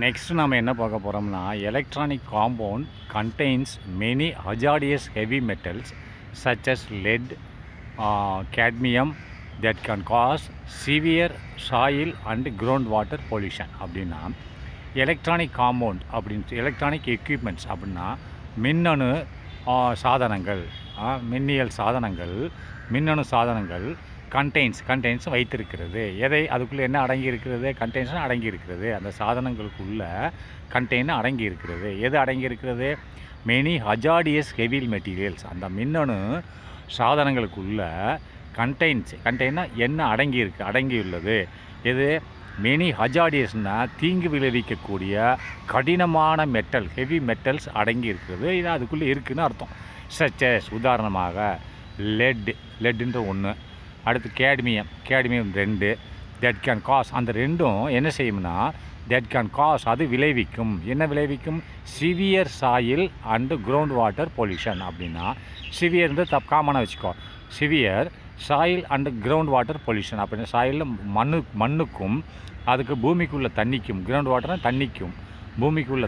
Next நாம் என்ன பார்க்க போகிறோம்னா, electronic compound contains many hazardous heavy metals such as lead, cadmium that can cause severe soil and groundwater pollution. அப்படின்னா electronic compound அப்படின்னு electronic equipments அப்படின்னா மின்னணு சாதனங்கள், மின்னியல் சாதனங்கள், மின்னணு சாதனங்கள் கண்டெய்ன்ஸ் வைத்திருக்கிறது. எதை அதுக்குள்ளே என்ன அடங்கி இருக்கிறது? கண்டெய்ன்ஸ்னால் அடங்கி இருக்கிறது. அந்த சாதனங்களுக்குள்ள கண்டெய்ன் அடங்கி இருக்கிறது. எது அடங்கி இருக்கிறது? Many hazardous heavy materials. அந்த மின்னணு சாதனங்களுக்குள்ள கண்டெய்னா என்ன அடங்கியுள்ளது? எது? மெனி ஹஜார்டியஸ்னால் தீங்கு விளைவிக்கக்கூடிய கடினமான மெட்டல், ஹெவி மெட்டல்ஸ் அடங்கி இருக்கிறது. இது அதுக்குள்ளே இருக்குதுன்னு அர்த்தம். சச்சஸ் உதாரணமாக லெட்டுன்ற ஒன்று, அடுத்து கேட்மியம் 2, தட் கேன் காஸ். அந்த ரெண்டும் என்ன செய்யும்னா தட் கேன் காஸ், அது விளைவிக்கும். என்ன விளைவிக்கும்? Severe soil and ground water pollution. அப்படின்னா சிவியர்ந்து காமனாக வச்சுக்கோ. Severe soil and ground water pollution அப்படின்னா சாயிலில் மண்ணுக்கும் அதுக்கு பூமிக்குள்ள தண்ணிக்கும், கிரவுண்ட் வாட்டர்னால் தண்ணிக்கும், பூமிக்கு உள்ள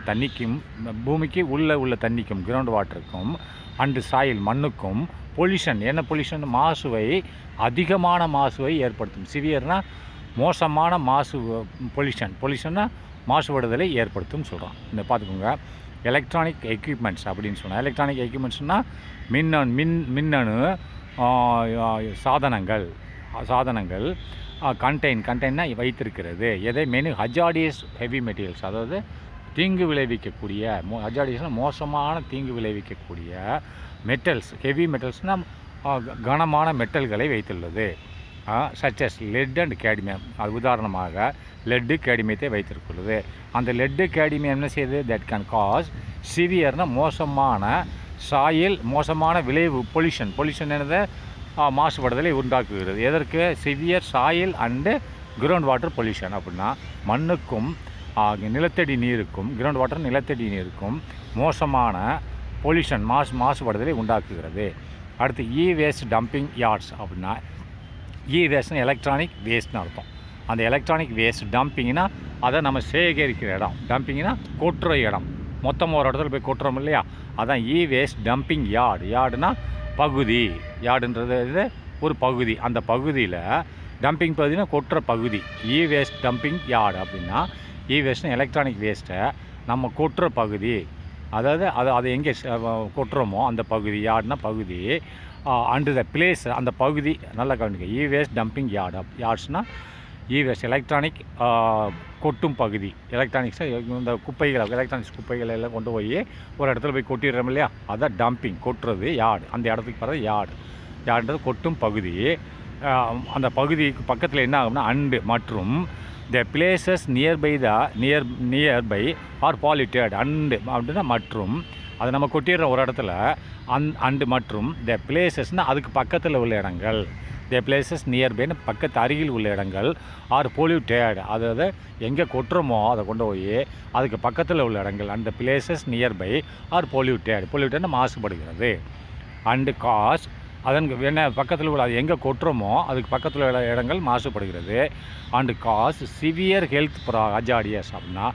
தண்ணிக்கும், கிரவுண்ட் வாட்டருக்கும் அண்டு சாயில் மண்ணுக்கும் பொல்யூஷன். என்ன பொல்யூஷன்? அதிகமான மாசுவை ஏற்படுத்தும். சிவியர்னால் மோசமான மாசு, பொல்யூஷன்னா மாசுபடுதலை ஏற்படுத்தும் சொல்கிறான். இந்த பார்த்துக்கோங்க. எலக்ட்ரானிக் எக்யூப்மெண்ட்ஸ் அப்படின்னு சொன்னால், எலக்ட்ரானிக் எக்யூப்மெண்ட்ஸ்னால் மின்னணு சாதனங்கள் கண்டெய்னா வைத்திருக்கிறது. எதை? மெனு ஹஜார்டியஸ் ஹெவி மெட்டீரியல்ஸ், அதாவது தீங்கு விளைவிக்கக்கூடிய, ஹஜார்டியஸ்னால் மோசமான தீங்கு விளைவிக்கக்கூடிய மெட்டல்ஸ், ஹெவி மெட்டல்ஸ்னால் கனமான மெட்டல்களை வைத்துள்ளது. சச்சஸ் லெட் அண்ட் கேட்மியம். அது உதாரணமாக லெட்டு கேட்மியத்தை வைத்திருக்கிறது. அந்த லெட்டு கேட்மியம் என்ன செய்யுது? தட் கேன் காஸ் சிவியர்னால் மோசமான சாயில், மோசமான விளைவு, பொல்யூஷன் என்னது? மாசுபடுதலை உண்டாக்குகிறது. எதற்கு? Severe soil and ground water pollution. அப்படின்னா மண்ணுக்கும் நிலத்தடி நீருக்கும், கிரவுண்ட் வாட்டர் நிலத்தடி நீருக்கும் மோசமான பொல்யூஷன், மாசுபடுதலை உண்டாக்குகிறது. அடுத்து வேஸ்ட் டம்பிங் யார்ட்ஸ். அப்படின்னா வேஸ்ட்னா எலக்ட்ரானிக் வேஸ்ட்னு அர்த்தம். அந்த எலக்ட்ரானிக் வேஸ்ட் டம்பிங்னா அதை நம்ம சேகரிக்கிற இடம், டம்பிங்னா கொட்டுற இடம், மொத்தமாக ஒரு இடத்துல போய் கொட்டுறோம் இல்லையா, அதான் வேஸ்ட் டம்பிங் யார்டுனா பகுதி. யார்டுன்றது ஒரு பகுதி. அந்த பகுதியில் டம்பிங் பகுதினா கொட்டுற பகுதி. வேஸ்ட் டம்பிங் யார்டு அப்படின்னா வேஸ்ட்னா எலக்ட்ரானிக் வேஸ்ட்டை நம்ம கொட்டுற பகுதி, அதாவது அதை எங்கே கொட்டுறோமோ அந்த பகுதி. யார்டுனா பகுதி. அண்டு த பிளேஸ், அந்த பகுதி நல்லா கவனிக்க. வேஸ்ட் டம்பிங் யார்ட்ஸ்னால் வேஸ்ட் எலக்ட்ரானிக் கொட்டும் பகுதி. எலக்ட்ரானிக்ஸை இந்த எலக்ட்ரானிக்ஸ் குப்பைகளை எல்லாம் கொண்டு போய் ஒரு இடத்துல போய் கொட்டிடுறோம் இல்லையா, அதான் டம்பிங், கொட்டுறது யார்டு. அந்த இடத்துக்கு பிறகு யார்டுன்றது கொட்டும் பகுதி. அந்த பகுதிக்கு பக்கத்தில் என்ன ஆகும்னா அண்டு மற்றும் the places nearby are polluted. And அப்படின்னா மற்றும், அதை நம்ம கொட்டிடுற ஒரு இடத்துல அண்டு மற்றும் த பிளேசஸ்னால் அதுக்கு பக்கத்தில் உள்ள இடங்கள். த பிளேசஸ் நியர்பைன்னு பக்கத்து அருகில் உள்ள இடங்கள் ஆர் பொல்யூட்டட், அதாவது எங்கே கொட்டுறோமோ அதை கொண்டு போய் அதுக்கு பக்கத்தில் உள்ள இடங்கள். அந்த பிளேசஸ் நியர்பை ஆர் பொல்யூட்டட்னு மாசுபடுகிறது. அண்டு காஸ், அதற்கு என்ன பக்கத்தில் உள்ள, அது எங்கே கொட்டுறோமோ அதுக்கு பக்கத்தில் உள்ள இடங்கள் மாசுபடுகிறது. And cause severe health hazardous. அப்படின்னா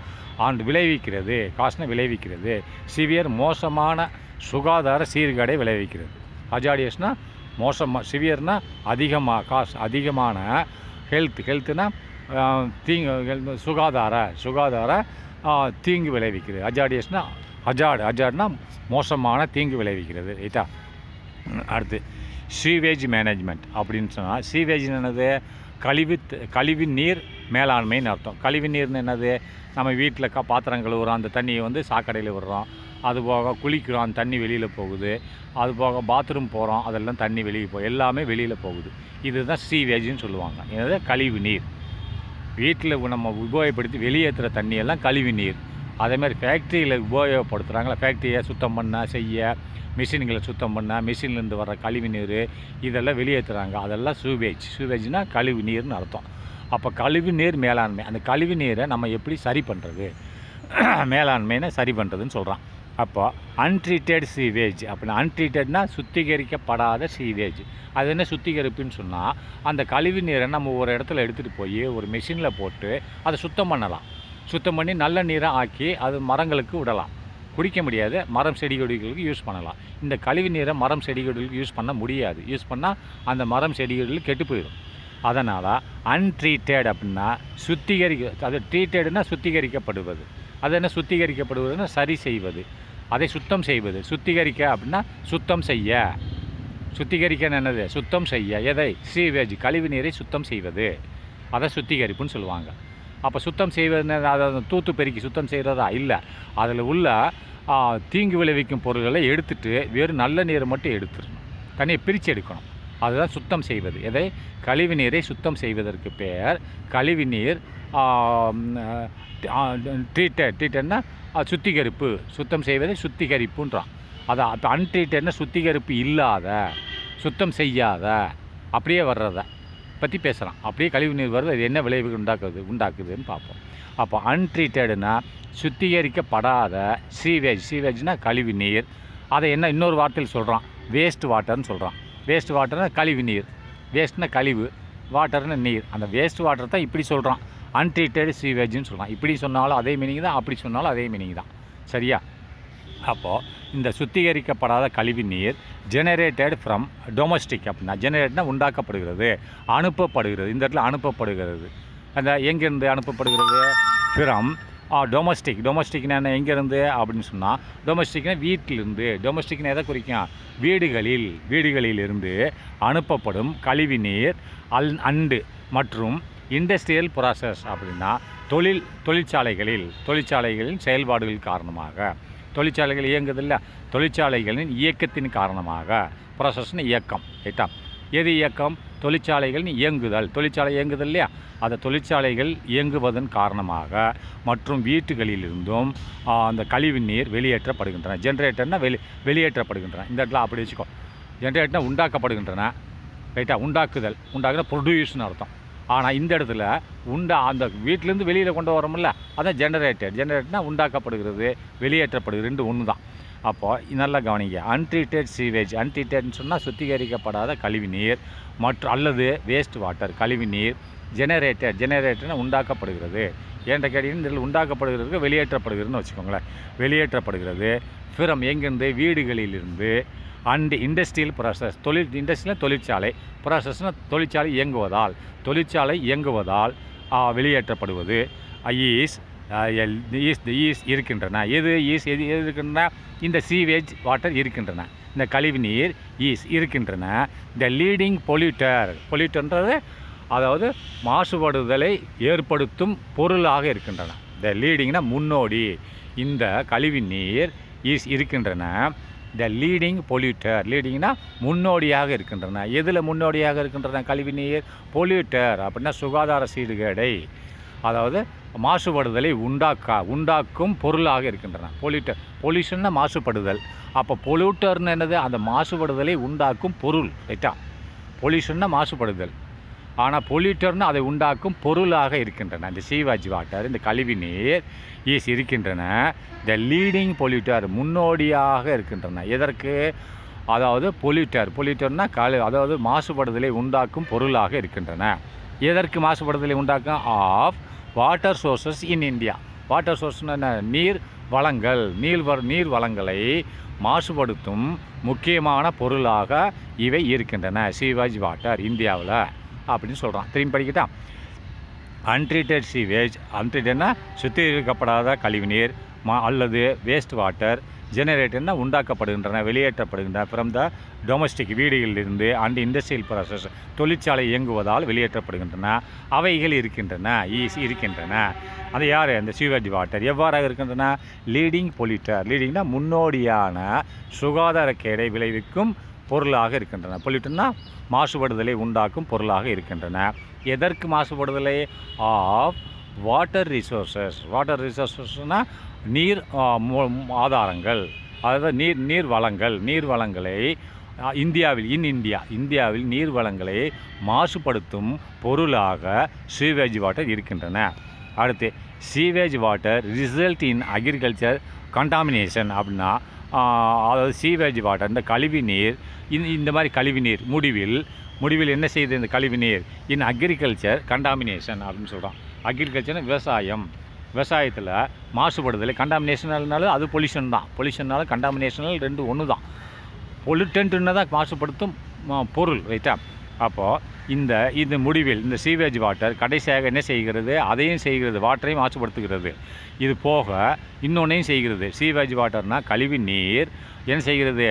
விளைவிக்கிறது, காசுனா விளைவிக்கிறது, சிவியர் மோசமான சுகாதார சீர்கேடை விளைவிக்கிறது. ஹஜார்டியஸ்னால் மோசமாக, சிவியர்னால் அதிகமான, ஹெல்த்துனா சுகாதார தீங்கு விளைவிக்கிறது. ஹஜார்டியஸ்னால் ஹஜார்ட்னா மோசமான தீங்கு விளைவிக்கிறது. ரைட்டா? அடுத்து சீவேஜ் மேனேஜ்மெண்ட் அப்படின்னு சொன்னால், சீவேஜ் என்னது? கழிவு நீர் மேலாண்மைன்னு அர்த்தம். கழிவு நீர்னு என்னது? நம்ம வீட்டில் பாத்திரம் கழுவுறோம், அந்த தண்ணியை சாக்கடையில் விடுறோம், அதுபோக குளிக்கிறோம், அந்த தண்ணி வெளியில் போகுது, அதுபோக பாத்ரூம் போகிறோம், அதெல்லாம் தண்ணி வெளியே எல்லாமே வெளியில் போகுது. இதுதான் சீவேஜ்னு சொல்லுவாங்க. என்னது? கழிவு நீர். வீட்டில் நம்ம உபயோகப்படுத்தி வெளியேற்றுற தண்ணியெல்லாம் கழிவு நீர். அதேமாதிரி ஃபேக்ட்ரியில் உபயோகப்படுத்துகிறாங்களா, ஃபேக்ட்ரியை சுத்தம் பண்ண மிஷின்களை சுத்தம் பண்ண, மிஷின்லேருந்து வர கழிவு நீர் இதெல்லாம் வெளியேற்றுறாங்க, அதெல்லாம் சூவேஜ்னால் கழிவு நீர்னு அர்த்தம். அப்போ கழிவு நீர் மேலாண்மை, அந்த கழிவு நீரை நம்ம எப்படி சரி பண்ணுறது, மேலாண்மைன்னு சரி பண்ணுறதுன்னு சொல்கிறான். அப்போ அன்ட்ரீட்டட் சீவேஜ் அப்படின்னா, அன்ட்ரீட்டட்னால் சுத்திகரிக்கப்படாத சீவேஜ். அது என்ன சுத்திகரிப்புன்னு சொன்னால், அந்த கழிவு நீரை நம்ம ஒரு இடத்துல எடுத்துகிட்டு போய் ஒரு மிஷினில் போட்டு அதை சுத்தம் பண்ணலாம். சுத்தம் பண்ணி நல்ல நீராக ஆக்கி அது மரங்களுக்கு விடலாம். குடிக்க முடியாது, மரம் செடி கொடிகளுக்கு யூஸ் பண்ணலாம். இந்த கழிவு நீரை மரம் செடி கொடிகளுக்கு யூஸ் பண்ண முடியாது. யூஸ் பண்ணால் அந்த மரம் செடி கொடிகள் கெட்டு போயிடும். அதனால் அன்ட்ரீட்டட் அப்படின்னா அது ட்ரீட்டட்னா சுத்திகரிக்கப்படுவது. அது என்ன சுத்திகரிக்கப்படுவதுன்னா சரி செய்வது, அதை சுத்தம் செய்வது. சுத்திகரிக்க அப்படின்னா சுத்தம் செய்ய. சுத்திகரிக்க என்னது? சுத்தம் செய்ய. எதை? சீவேஜ் கழிவு நீரை சுத்தம் செய்வது, அதை சுத்திகரிப்புன்னு சொல்லுவாங்க. அப்போ சுத்தம் செய்வது அதை தூத்து பெருக்கி சுத்தம் செய்கிறதா? இல்லை, அதில் உள்ள தீங்கு விளைவிக்கும் பொருள்களை எடுத்துகிட்டு வெறும் நல்ல நீரை மட்டும் எடுத்துடணும், தனியை பிரித்து எடுக்கணும். அதுதான் சுத்தம் செய்வது. எதை? கழிவு நீரை சுத்தம் செய்வதற்கு பேர் கழிவு நீர் ட்ரீட்டட்னா சுத்திகரிப்பு. சுத்தம் செய்வதை சுத்திகரிப்புன்றான். அதை அன்ட்ரீட்டட்னா சுத்திகரிப்பு இல்லாத, சுத்தம் செய்யாத, அப்படியே வர்றத பற்றி பேசுகிறான். அப்படியே கழிவு நீர் வருது, அது என்ன விளைவு உண்டாக்குதுன்னு பார்ப்போம். அப்போ அன்ட்ரீட்டட்னா சுத்திகரிக்கப்படாத சீவேஜ்னால் கழிவு நீர். அதை என்ன இன்னொரு வார்த்தையில் சொல்கிறான்? வேஸ்ட் வாட்டர்னு சொல்கிறான். வேஸ்ட் வாட்டர்னா கழிவு நீர், வேஸ்ட்னா கழிவு, வாட்டர்னு நீர். அந்த வேஸ்ட் வாட்டர் தான் இப்படி சொல்கிறான், அன்ட்ரீட்டட் சீவேஜ்னு சொல்கிறான். இப்படி சொன்னாலும் அதே மீனிங் தான், அப்படி சொன்னாலும் அதே மீனிங் தான். சரியா? அப்போது இந்த சுத்திகரிக்கப்படாத கழிவு நீர் ஜெனரேட்டட் ஃப்ரம் டொமஸ்டிக் அப்படின்னா, ஜெனரேட்னா உண்டாக்கப்படுகிறது, அனுப்பப்படுகிறது. இந்த இடத்துல அனுப்பப்படுகிறது. அந்த எங்கேருந்து அனுப்பப்படுகிறது? ஃப்ரம் டொமஸ்டிக்னா என்ன? எங்கேருந்து அப்படின்னு சொன்னால், டொமஸ்டிக்னா வீட்டிலிருந்து. டொமஸ்டிக்னா எதை குறிக்கும்? வீடுகளிலிருந்து அனுப்பப்படும் கழிவு நீர் அண்டு மற்றும் இண்டஸ்ட்ரியல் ப்ராசஸ் அப்படின்னா தொழிற்சாலைகளின் செயல்பாடுகள் காரணமாக. தொழிற்சாலைகள் இயங்குதில்ல, தொழிற்சாலைகளின் இயக்கத்தின் காரணமாக. ப்ராசஸ்னு இயக்கம், ரைட்டா? எது இயக்கம்? தொழிற்சாலைகளின் இயங்குதல். தொழிற்சாலை இயங்குதல் இல்லையா? அந்த தொழிற்சாலைகள் இயங்குவதன் காரணமாக மற்றும் வீட்டுகளிலிருந்தும் அந்த கழிவு நீர் வெளியேற்றப்படுகின்றன. ஜென்ரேட்டர்னா வெளியேற்றப்படுகின்றன. இந்த இடத்துல அப்படி வச்சுக்கோ. ஜென்ரேட்டர்னா உண்டாக்கப்படுகின்றன, ரைட்டா? உண்டாக்குதல் ப்ரொடியூஸ்னு அர்த்தம். ஆனால் இந்த இடத்துல அந்த வீட்டிலேருந்து வெளியில் கொண்டு வரோம்ல, அதான் ஜெனரேட்டர்னா உண்டாக்கப்படுகிறது, வெளியேற்றப்படுகிறது, ரெண்டு ஒன்று தான். அப்போது நல்லா கவனிங்க. அன்ட்ரீட்டட் சீவேஜ், அன்ட்ரீட்டட்னு சொன்னால் சுத்திகரிக்கப்படாத கழிவு நீர் அல்லது வேஸ்ட் வாட்டர் கழிவு நீர். ஜெனரேட்டர்னா உண்டாக்கப்படுகிறது. ஏன்ட்ட கேட்டீங்கன்னா இதில் உண்டாக்கப்படுகிறது, வெளியேற்றப்படுகிறதுன்னு வச்சுக்கோங்களேன். வெளியேற்றப்படுகிறது ஃப்ரம் எங்கேருந்து? வீடுகளிலிருந்து. அண்ட் இண்டஸ்ட்ரியல் ப்ராசஸ், இண்டஸ்ட்ரியில் தொழிற்சாலை, ப்ராசஸ்னால் தொழிற்சாலை இயங்குவதால் வெளியேற்றப்படுவது. ஈஸ் இருக்கின்றன. எது இருக்கின்றன? இந்த சீவேஜ் வாட்டர் இருக்கின்றன, இந்த கழிவு நீர் இருக்கின்றன. த லீடிங் பொல்யூட்டர்ன்றது அதாவது மாசுபடுதலை ஏற்படுத்தும் பொருளாக இருக்கின்றன. த லீடிங்னா முன்னோடி. இந்த கழிவு நீர் இருக்கின்றன. த லீடிங் லீடிங்னா முன்னோடியாக இருக்கின்றன. எதில் முன்னோடியாக இருக்கின்றன? கழிவு நீர். பொல்யூட்டர் அப்படின்னா சுகாதார சீர்கேடை, அதாவது மாசுபடுதலை உண்டாக்கும் பொருளாக இருக்கின்றன. பொல்யூஷன்னா மாசுபடுதல். அப்போ பொல்யூட்டர்னு என்னது? அந்த மாசுபடுதலை உண்டாக்கும் பொருள், ரைட்டா? பொல்யூஷன்னா மாசுபடுதல், ஆனால் பொல்யூட்டர்னு அதை உண்டாக்கும் பொருளாக இருக்கின்றன. இந்த சீவேஜ் வாட்டர், இந்த கழிவு நீர் இருக்கின்றன. த லீடிங் பொல்யூட்டர் முன்னோடியாக இருக்கின்றன. எதற்கு? அதாவது பொல்யூட்டர்னா அதாவது மாசுபடுதலை உண்டாக்கும் பொருளாக இருக்கின்றன. எதற்கு மாசுபடுதலை உண்டாக்கும்? Of water sources in India. Water சோர்ஸ்னா நீர் வளங்களை மாசுபடுத்தும் முக்கியமான பொருளாக இவை இருக்கின்றன. சீவேஜ் வாட்டர் இந்தியாவில் அப்படின்னு சொல்கிறான். திரும்பி படிக்கிட்டா. அன்ட்ரீட்டட் சீவேஜ், அன்ட்ரீட்டட்னா சுத்திகரிக்கப்படாத கழிவுநீர் அல்லது வேஸ்ட் வாட்டர். ஜெனரேட்டர்னா உண்டாக்கப்படுகின்றன, வெளியேற்றப்படுகின்றன ஃப்ரம் த டொமஸ்டிக் வீடுகளிலிருந்து அண்ட் இண்டஸ்ட்ரியல் ப்ராசஸ் தொழிற்சாலை இயங்குவதால் வெளியேற்றப்படுகின்றன. அவைகள் இருக்கின்றன. அது யார்? அந்த சீவேஜ் வாட்டர் எவ்வாறாக இருக்கின்றன? லீடிங்னா முன்னோடியான சுகாதாரக்கேடை விளைவிக்கும் பொருளாக இருக்கின்றன. பொல்யூட்டர்னா மாசுபடுதலை உண்டாக்கும் பொருளாக இருக்கின்றன. எதற்கு மாசுபடுதலை? ஆஃப் வாட்டர் ரிசோர்ஸஸ்னால் நீர் ஆதாரங்கள், அதாவது நீர் வளங்களை இந்தியாவில் நீர் வளங்களை மாசுபடுத்தும் பொருளாக சீவேஜ் வாட்டர் இருக்கின்றன. அடுத்து sewage water result in agriculture contamination அப்படின்னா, அதாவது சீவேஜ் வாட்டர் இந்த கழிவு நீர், இந்த மாதிரி கழிவு நீர் முடிவில் என்ன செய்யுது? இந்த கழிவு நீர் இன் அக்ரிகல்ச்சர் கண்டாமினேஷன் அப்படின்னு சொல்கிறான். அக்ரிகல்ச்சர்னா விவசாயம், விவசாயத்தில் மாசுபடுதல் கண்டாமினேஷனாலும் அது பொல்யூஷன்னாலும் கண்டாமினேஷனல் ரெண்டு ஒன்று தான். பொல்யூட்டன்ட்னு தான் மாசுபடுத்தும் பொருள், ரைட்டா? அப்போது இந்த முடிவில் இந்த சீவேஜ் வாட்டர் கடைசியாக என்ன செய்கிறது? அதையும் செய்கிறது, வாட்டரையும் மாசுபடுத்துகிறது. இது போக இன்னொன்றையும் செய்கிறது. சீவேஜ் வாட்டர்னால் கழிவு நீர் என்ன செய்கிறது?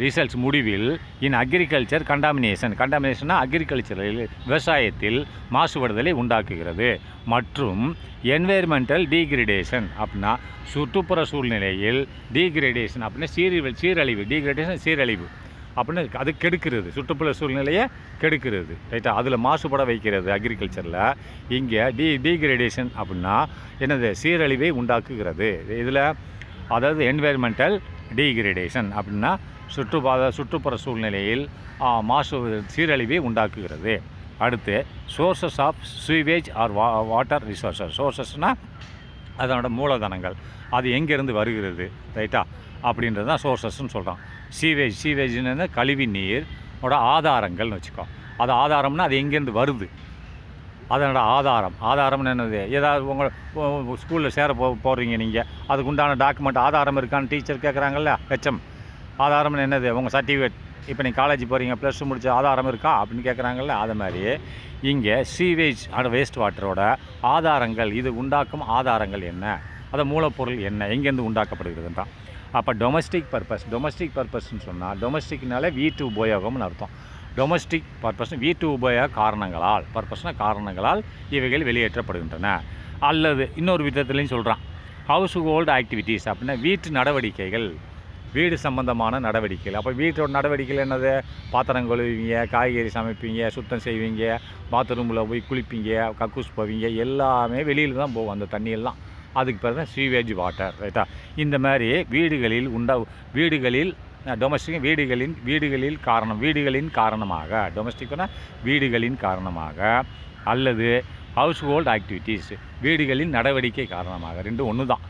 ரிசல்ட்ஸ் முடிவில் இன் அக்ரிகல்ச்சர் கண்டாமினேஷன்னா அக்ரிகல்ச்சரில் விவசாயத்தில் மாசுபடுதலை உண்டாக்குகிறது. மற்றும் என்வைர்மெண்டல் டீக்ரேடேஷன் அப்படின்னா சுற்றுப்புற சூழ்நிலையில் டீக்ரேடேஷன் அப்படின்னா சீரழிவு டீக்ரேடேஷன் சீரழிவு அப்படின்னு அது கெடுக்கிறது, சுற்றுப்புற சூழ்நிலையை கெடுக்கிறது, ரைட்டா? அதில் மாசுபட வைக்கிறது அக்ரிகல்ச்சரில். இங்கே டீக்ரேடேஷன் அப்படின்னா என்னது? சீரழிவை உண்டாக்குகிறது. இதில் அதாவது என்வைர்மெண்டல் டீக்ரேடேஷன் அப்படின்னா சுற்றுப்புற சூழ்நிலையில் சீரழிவை உண்டாக்குகிறது. அடுத்து sources of sewage or water resources. சோர்சஸ்னால் அதனோட மூலதனங்கள், அது எங்கேருந்து வருகிறது, ரைட்டா? அப்படின்றது தான் சோர்சஸ்ன்னு சொல்கிறோம். சீவேஜ்னு கழிவு நீரோட ஆதாரங்கள்னு வச்சுக்கோ. அது ஆதாரம்னா அது எங்கேருந்து வருது, அதனோட ஆதாரம்னு என்னது? ஏதாவது உங்கள் ஸ்கூலில் சேர போகிறீங்க நீங்கள், அதுக்கு உண்டான டாக்குமெண்ட் ஆதாரம் இருக்கான்னு டீச்சர் கேட்குறாங்கல்ல, ஹெச்எம். ஆதாரம்னு என்னது? உங்கள் சர்டிஃபிகேட். இப்போ நீங்கள் காலேஜ் போகிறீங்க, +2 முடிச்ச ஆதாரம் இருக்கா அப்படின்னு கேட்குறாங்கல்ல, அது மாதிரி இங்கே சீவேஜ் அண்ட் வேஸ்ட் வாட்டரோட ஆதாரங்கள், இது உண்டாக்கும் ஆதாரங்கள் என்ன, அதை மூலப்பொருள் என்ன, எங்கேருந்து உண்டாக்கப்படுகிறதுன்றான். அப்போ டொமஸ்டிக் பர்பஸ்ன்னு சொன்னால் டொமஸ்டிக்னாலே வீட்டு உபயோகம்னு அர்த்தம். டொமஸ்டிக் பர்பஸ் வீட்டு உபயோக காரணங்களால் இவைகள் வெளியேற்றப்படுகின்றன. அல்லது இன்னொரு விதத்துலையும் சொல்கிறான், ஹவுஸ் ஹோல்டு ஆக்டிவிட்டீஸ் அப்படின்னா வீட்டு நடவடிக்கைகள், வீடு சம்பந்தமான நடவடிக்கைகள். அப்போ வீட்டோட நடவடிக்கைகள் என்னது? பாத்திரம் கழுவிங்க, காய்கறி சமைப்பீங்க, சுத்தம் செய்வீங்க, பாத்ரூமில் போய் குளிப்பீங்க, கக்கூஸ் போவீங்க, எல்லாமே வெளியில் தான் போகும் அந்த தண்ணியெல்லாம். அதுக்கு பேர் தான் சீவேஜ் வாட்டர், ரைட்டா? இந்த மாதிரி டொமஸ்டிக் வீடுகளின் காரணமாக டொமஸ்டிக்னா வீடுகளின் காரணமாக அல்லது ஹவுஸ் ஹோல்டு ஆக்டிவிட்டீஸ் வீடுகளின் நடவடிக்கை காரணமாக, ரெண்டும் ஒன்று தான்.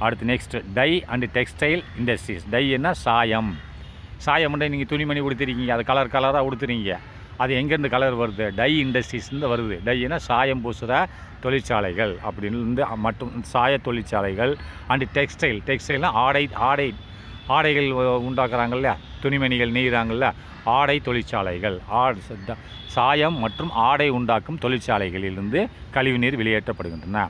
அடுத்து next dye and textile industries. டைன்னா சாயம்னா நீங்கள் துணிமணி உடுத்துறீங்க, அது கலராக உடுத்துறீங்க, அது எங்கேருந்து கலர் வருது? டை இண்டஸ்ட்ரீஸ்லேருந்து வருது. டைனா சாயம் பூசுகிற தொழிற்சாலைகள் அப்படின்னு மட்டும் சாய தொழிற்சாலைகள். அண்டு டெக்ஸ்டைல்னால் ஆடைகள் உண்டாக்குறாங்கல்ல, துணிமணிகள் நெய்கிறாங்கல்ல, ஆடை தொழிற்சாலைகள். சாயம் மற்றும் ஆடை உண்டாக்கும் தொழிற்சாலைகளிலிருந்து கழிவுநீர் வெளியேற்றப்படுகின்றன.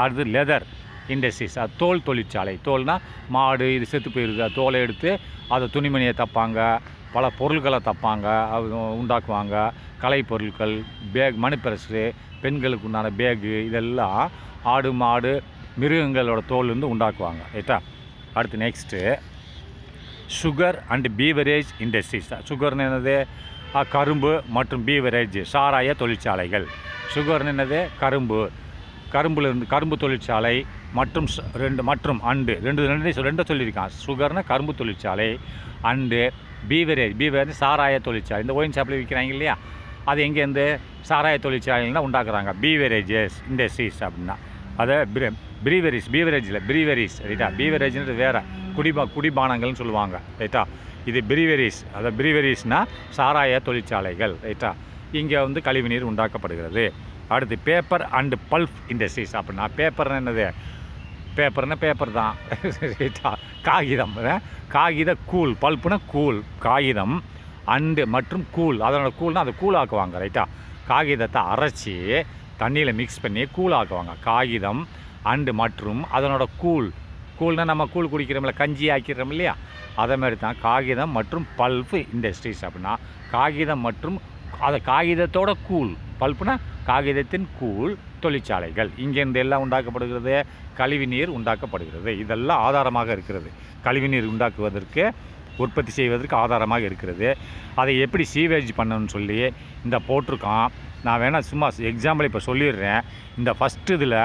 அடுத்து லெதர் இண்டஸ்ட்ரீஸ், அது தோல் தொழிற்சாலை. தோல்னால் மாடு இது செத்து போயிருக்கு, தோலை எடுத்து அதை துணிமணியை தப்பாங்க, பல பொருட்களை தப்பாங்க, உண்டாக்குவாங்க. கலை பொருட்கள், பேக், மணிப்பரசு, பெண்களுக்கு உண்டான பேகு, இதெல்லாம் ஆடு மாடு மிருகங்களோட தோல்லேருந்து உண்டாக்குவாங்க, ரைட்டா? அடுத்து next sugar and beverage industries. சுகர்னு என்னது? கரும்பு மற்றும் பீவரேஜ் சாராய தொழிற்சாலைகள். சுகர்னு என்னது? கரும்பு தொழிற்சாலை மற்றும் ரெண்டு சொல்லியிருக்கான். சுகர்னா கரும்பு தொழிற்சாலை அண்டு பீவரேஜ் சாராய தொழிற்சாலை. இந்த ஒயின் ஷாப்பில் விற்கிறாங்க இல்லையா, அது எங்கேருந்து? சாராய தொழிற்சாலைகள்னா உண்டாக்குறாங்க. பீவரேஜஸ் இண்டஸ்ட்ரீஸ் அப்படின்னா அதை பிரீவரிஸ், ரைட்டா? பீவரேஜ்ன்றது வேறு, குடிபானங்கள்னு சொல்லுவாங்க, ரைட்டா? இது பிரீவரிஸ்னால் சாராய தொழிற்சாலைகள், ரைட்டா? இங்கே கழிவுநீர் உண்டாக்கப்படுகிறது. அடுத்து பேப்பர் அண்டு பல்ப் இண்டஸ்ட்ரீஸ் அப்படின்னா பேப்பர்னு என்னது? பேப்பர் தான், ரைட்டா? காகித கூழ், பல்ப்புனா கூழ், காகிதம் அண்டு மற்றும் கூழ், அதனோட கூழ்னால் அதை கூழாக்குவாங்க, ரைட்டா? காகிதத்தை அரைச்சி தண்ணியில் மிக்ஸ் பண்ணி கூழாக்குவாங்க. காகிதம் அண்டு மற்றும் அதனோட கூழ்னால் நம்ம கூழ் குடிக்கிறோம்ல, கஞ்சி ஆக்கிடுறோம் இல்லையா, அதே மாதிரி தான் காகிதம் மற்றும் பல்ப் இண்டஸ்ட்ரீஸ் அப்படின்னா காகிதம் மற்றும் காகிதத்தோட கூழ், பல்ப்புனா காகிதத்தின் கூழ் தொழிற்சாலைகள். இங்கேருந்து எல்லாம் உண்டாக்கப்படுகிறது, கழிவுநீர் உண்டாக்கப்படுகிறது. இதெல்லாம் ஆதாரமாக இருக்கிறது, கழிவுநீர் உண்டாக்குவதற்கு, உற்பத்தி செய்வதற்கு ஆதாரமாக இருக்கிறது. அதை எப்படி சீவேஜ் பண்ணணும்னு சொல்லி இந்த போட்டிருக்கான். நான் வேணால் சும்மா எக்ஸாம்பிள் இப்போ சொல்லிடுறேன். இந்த ஃபஸ்ட்டு இதில்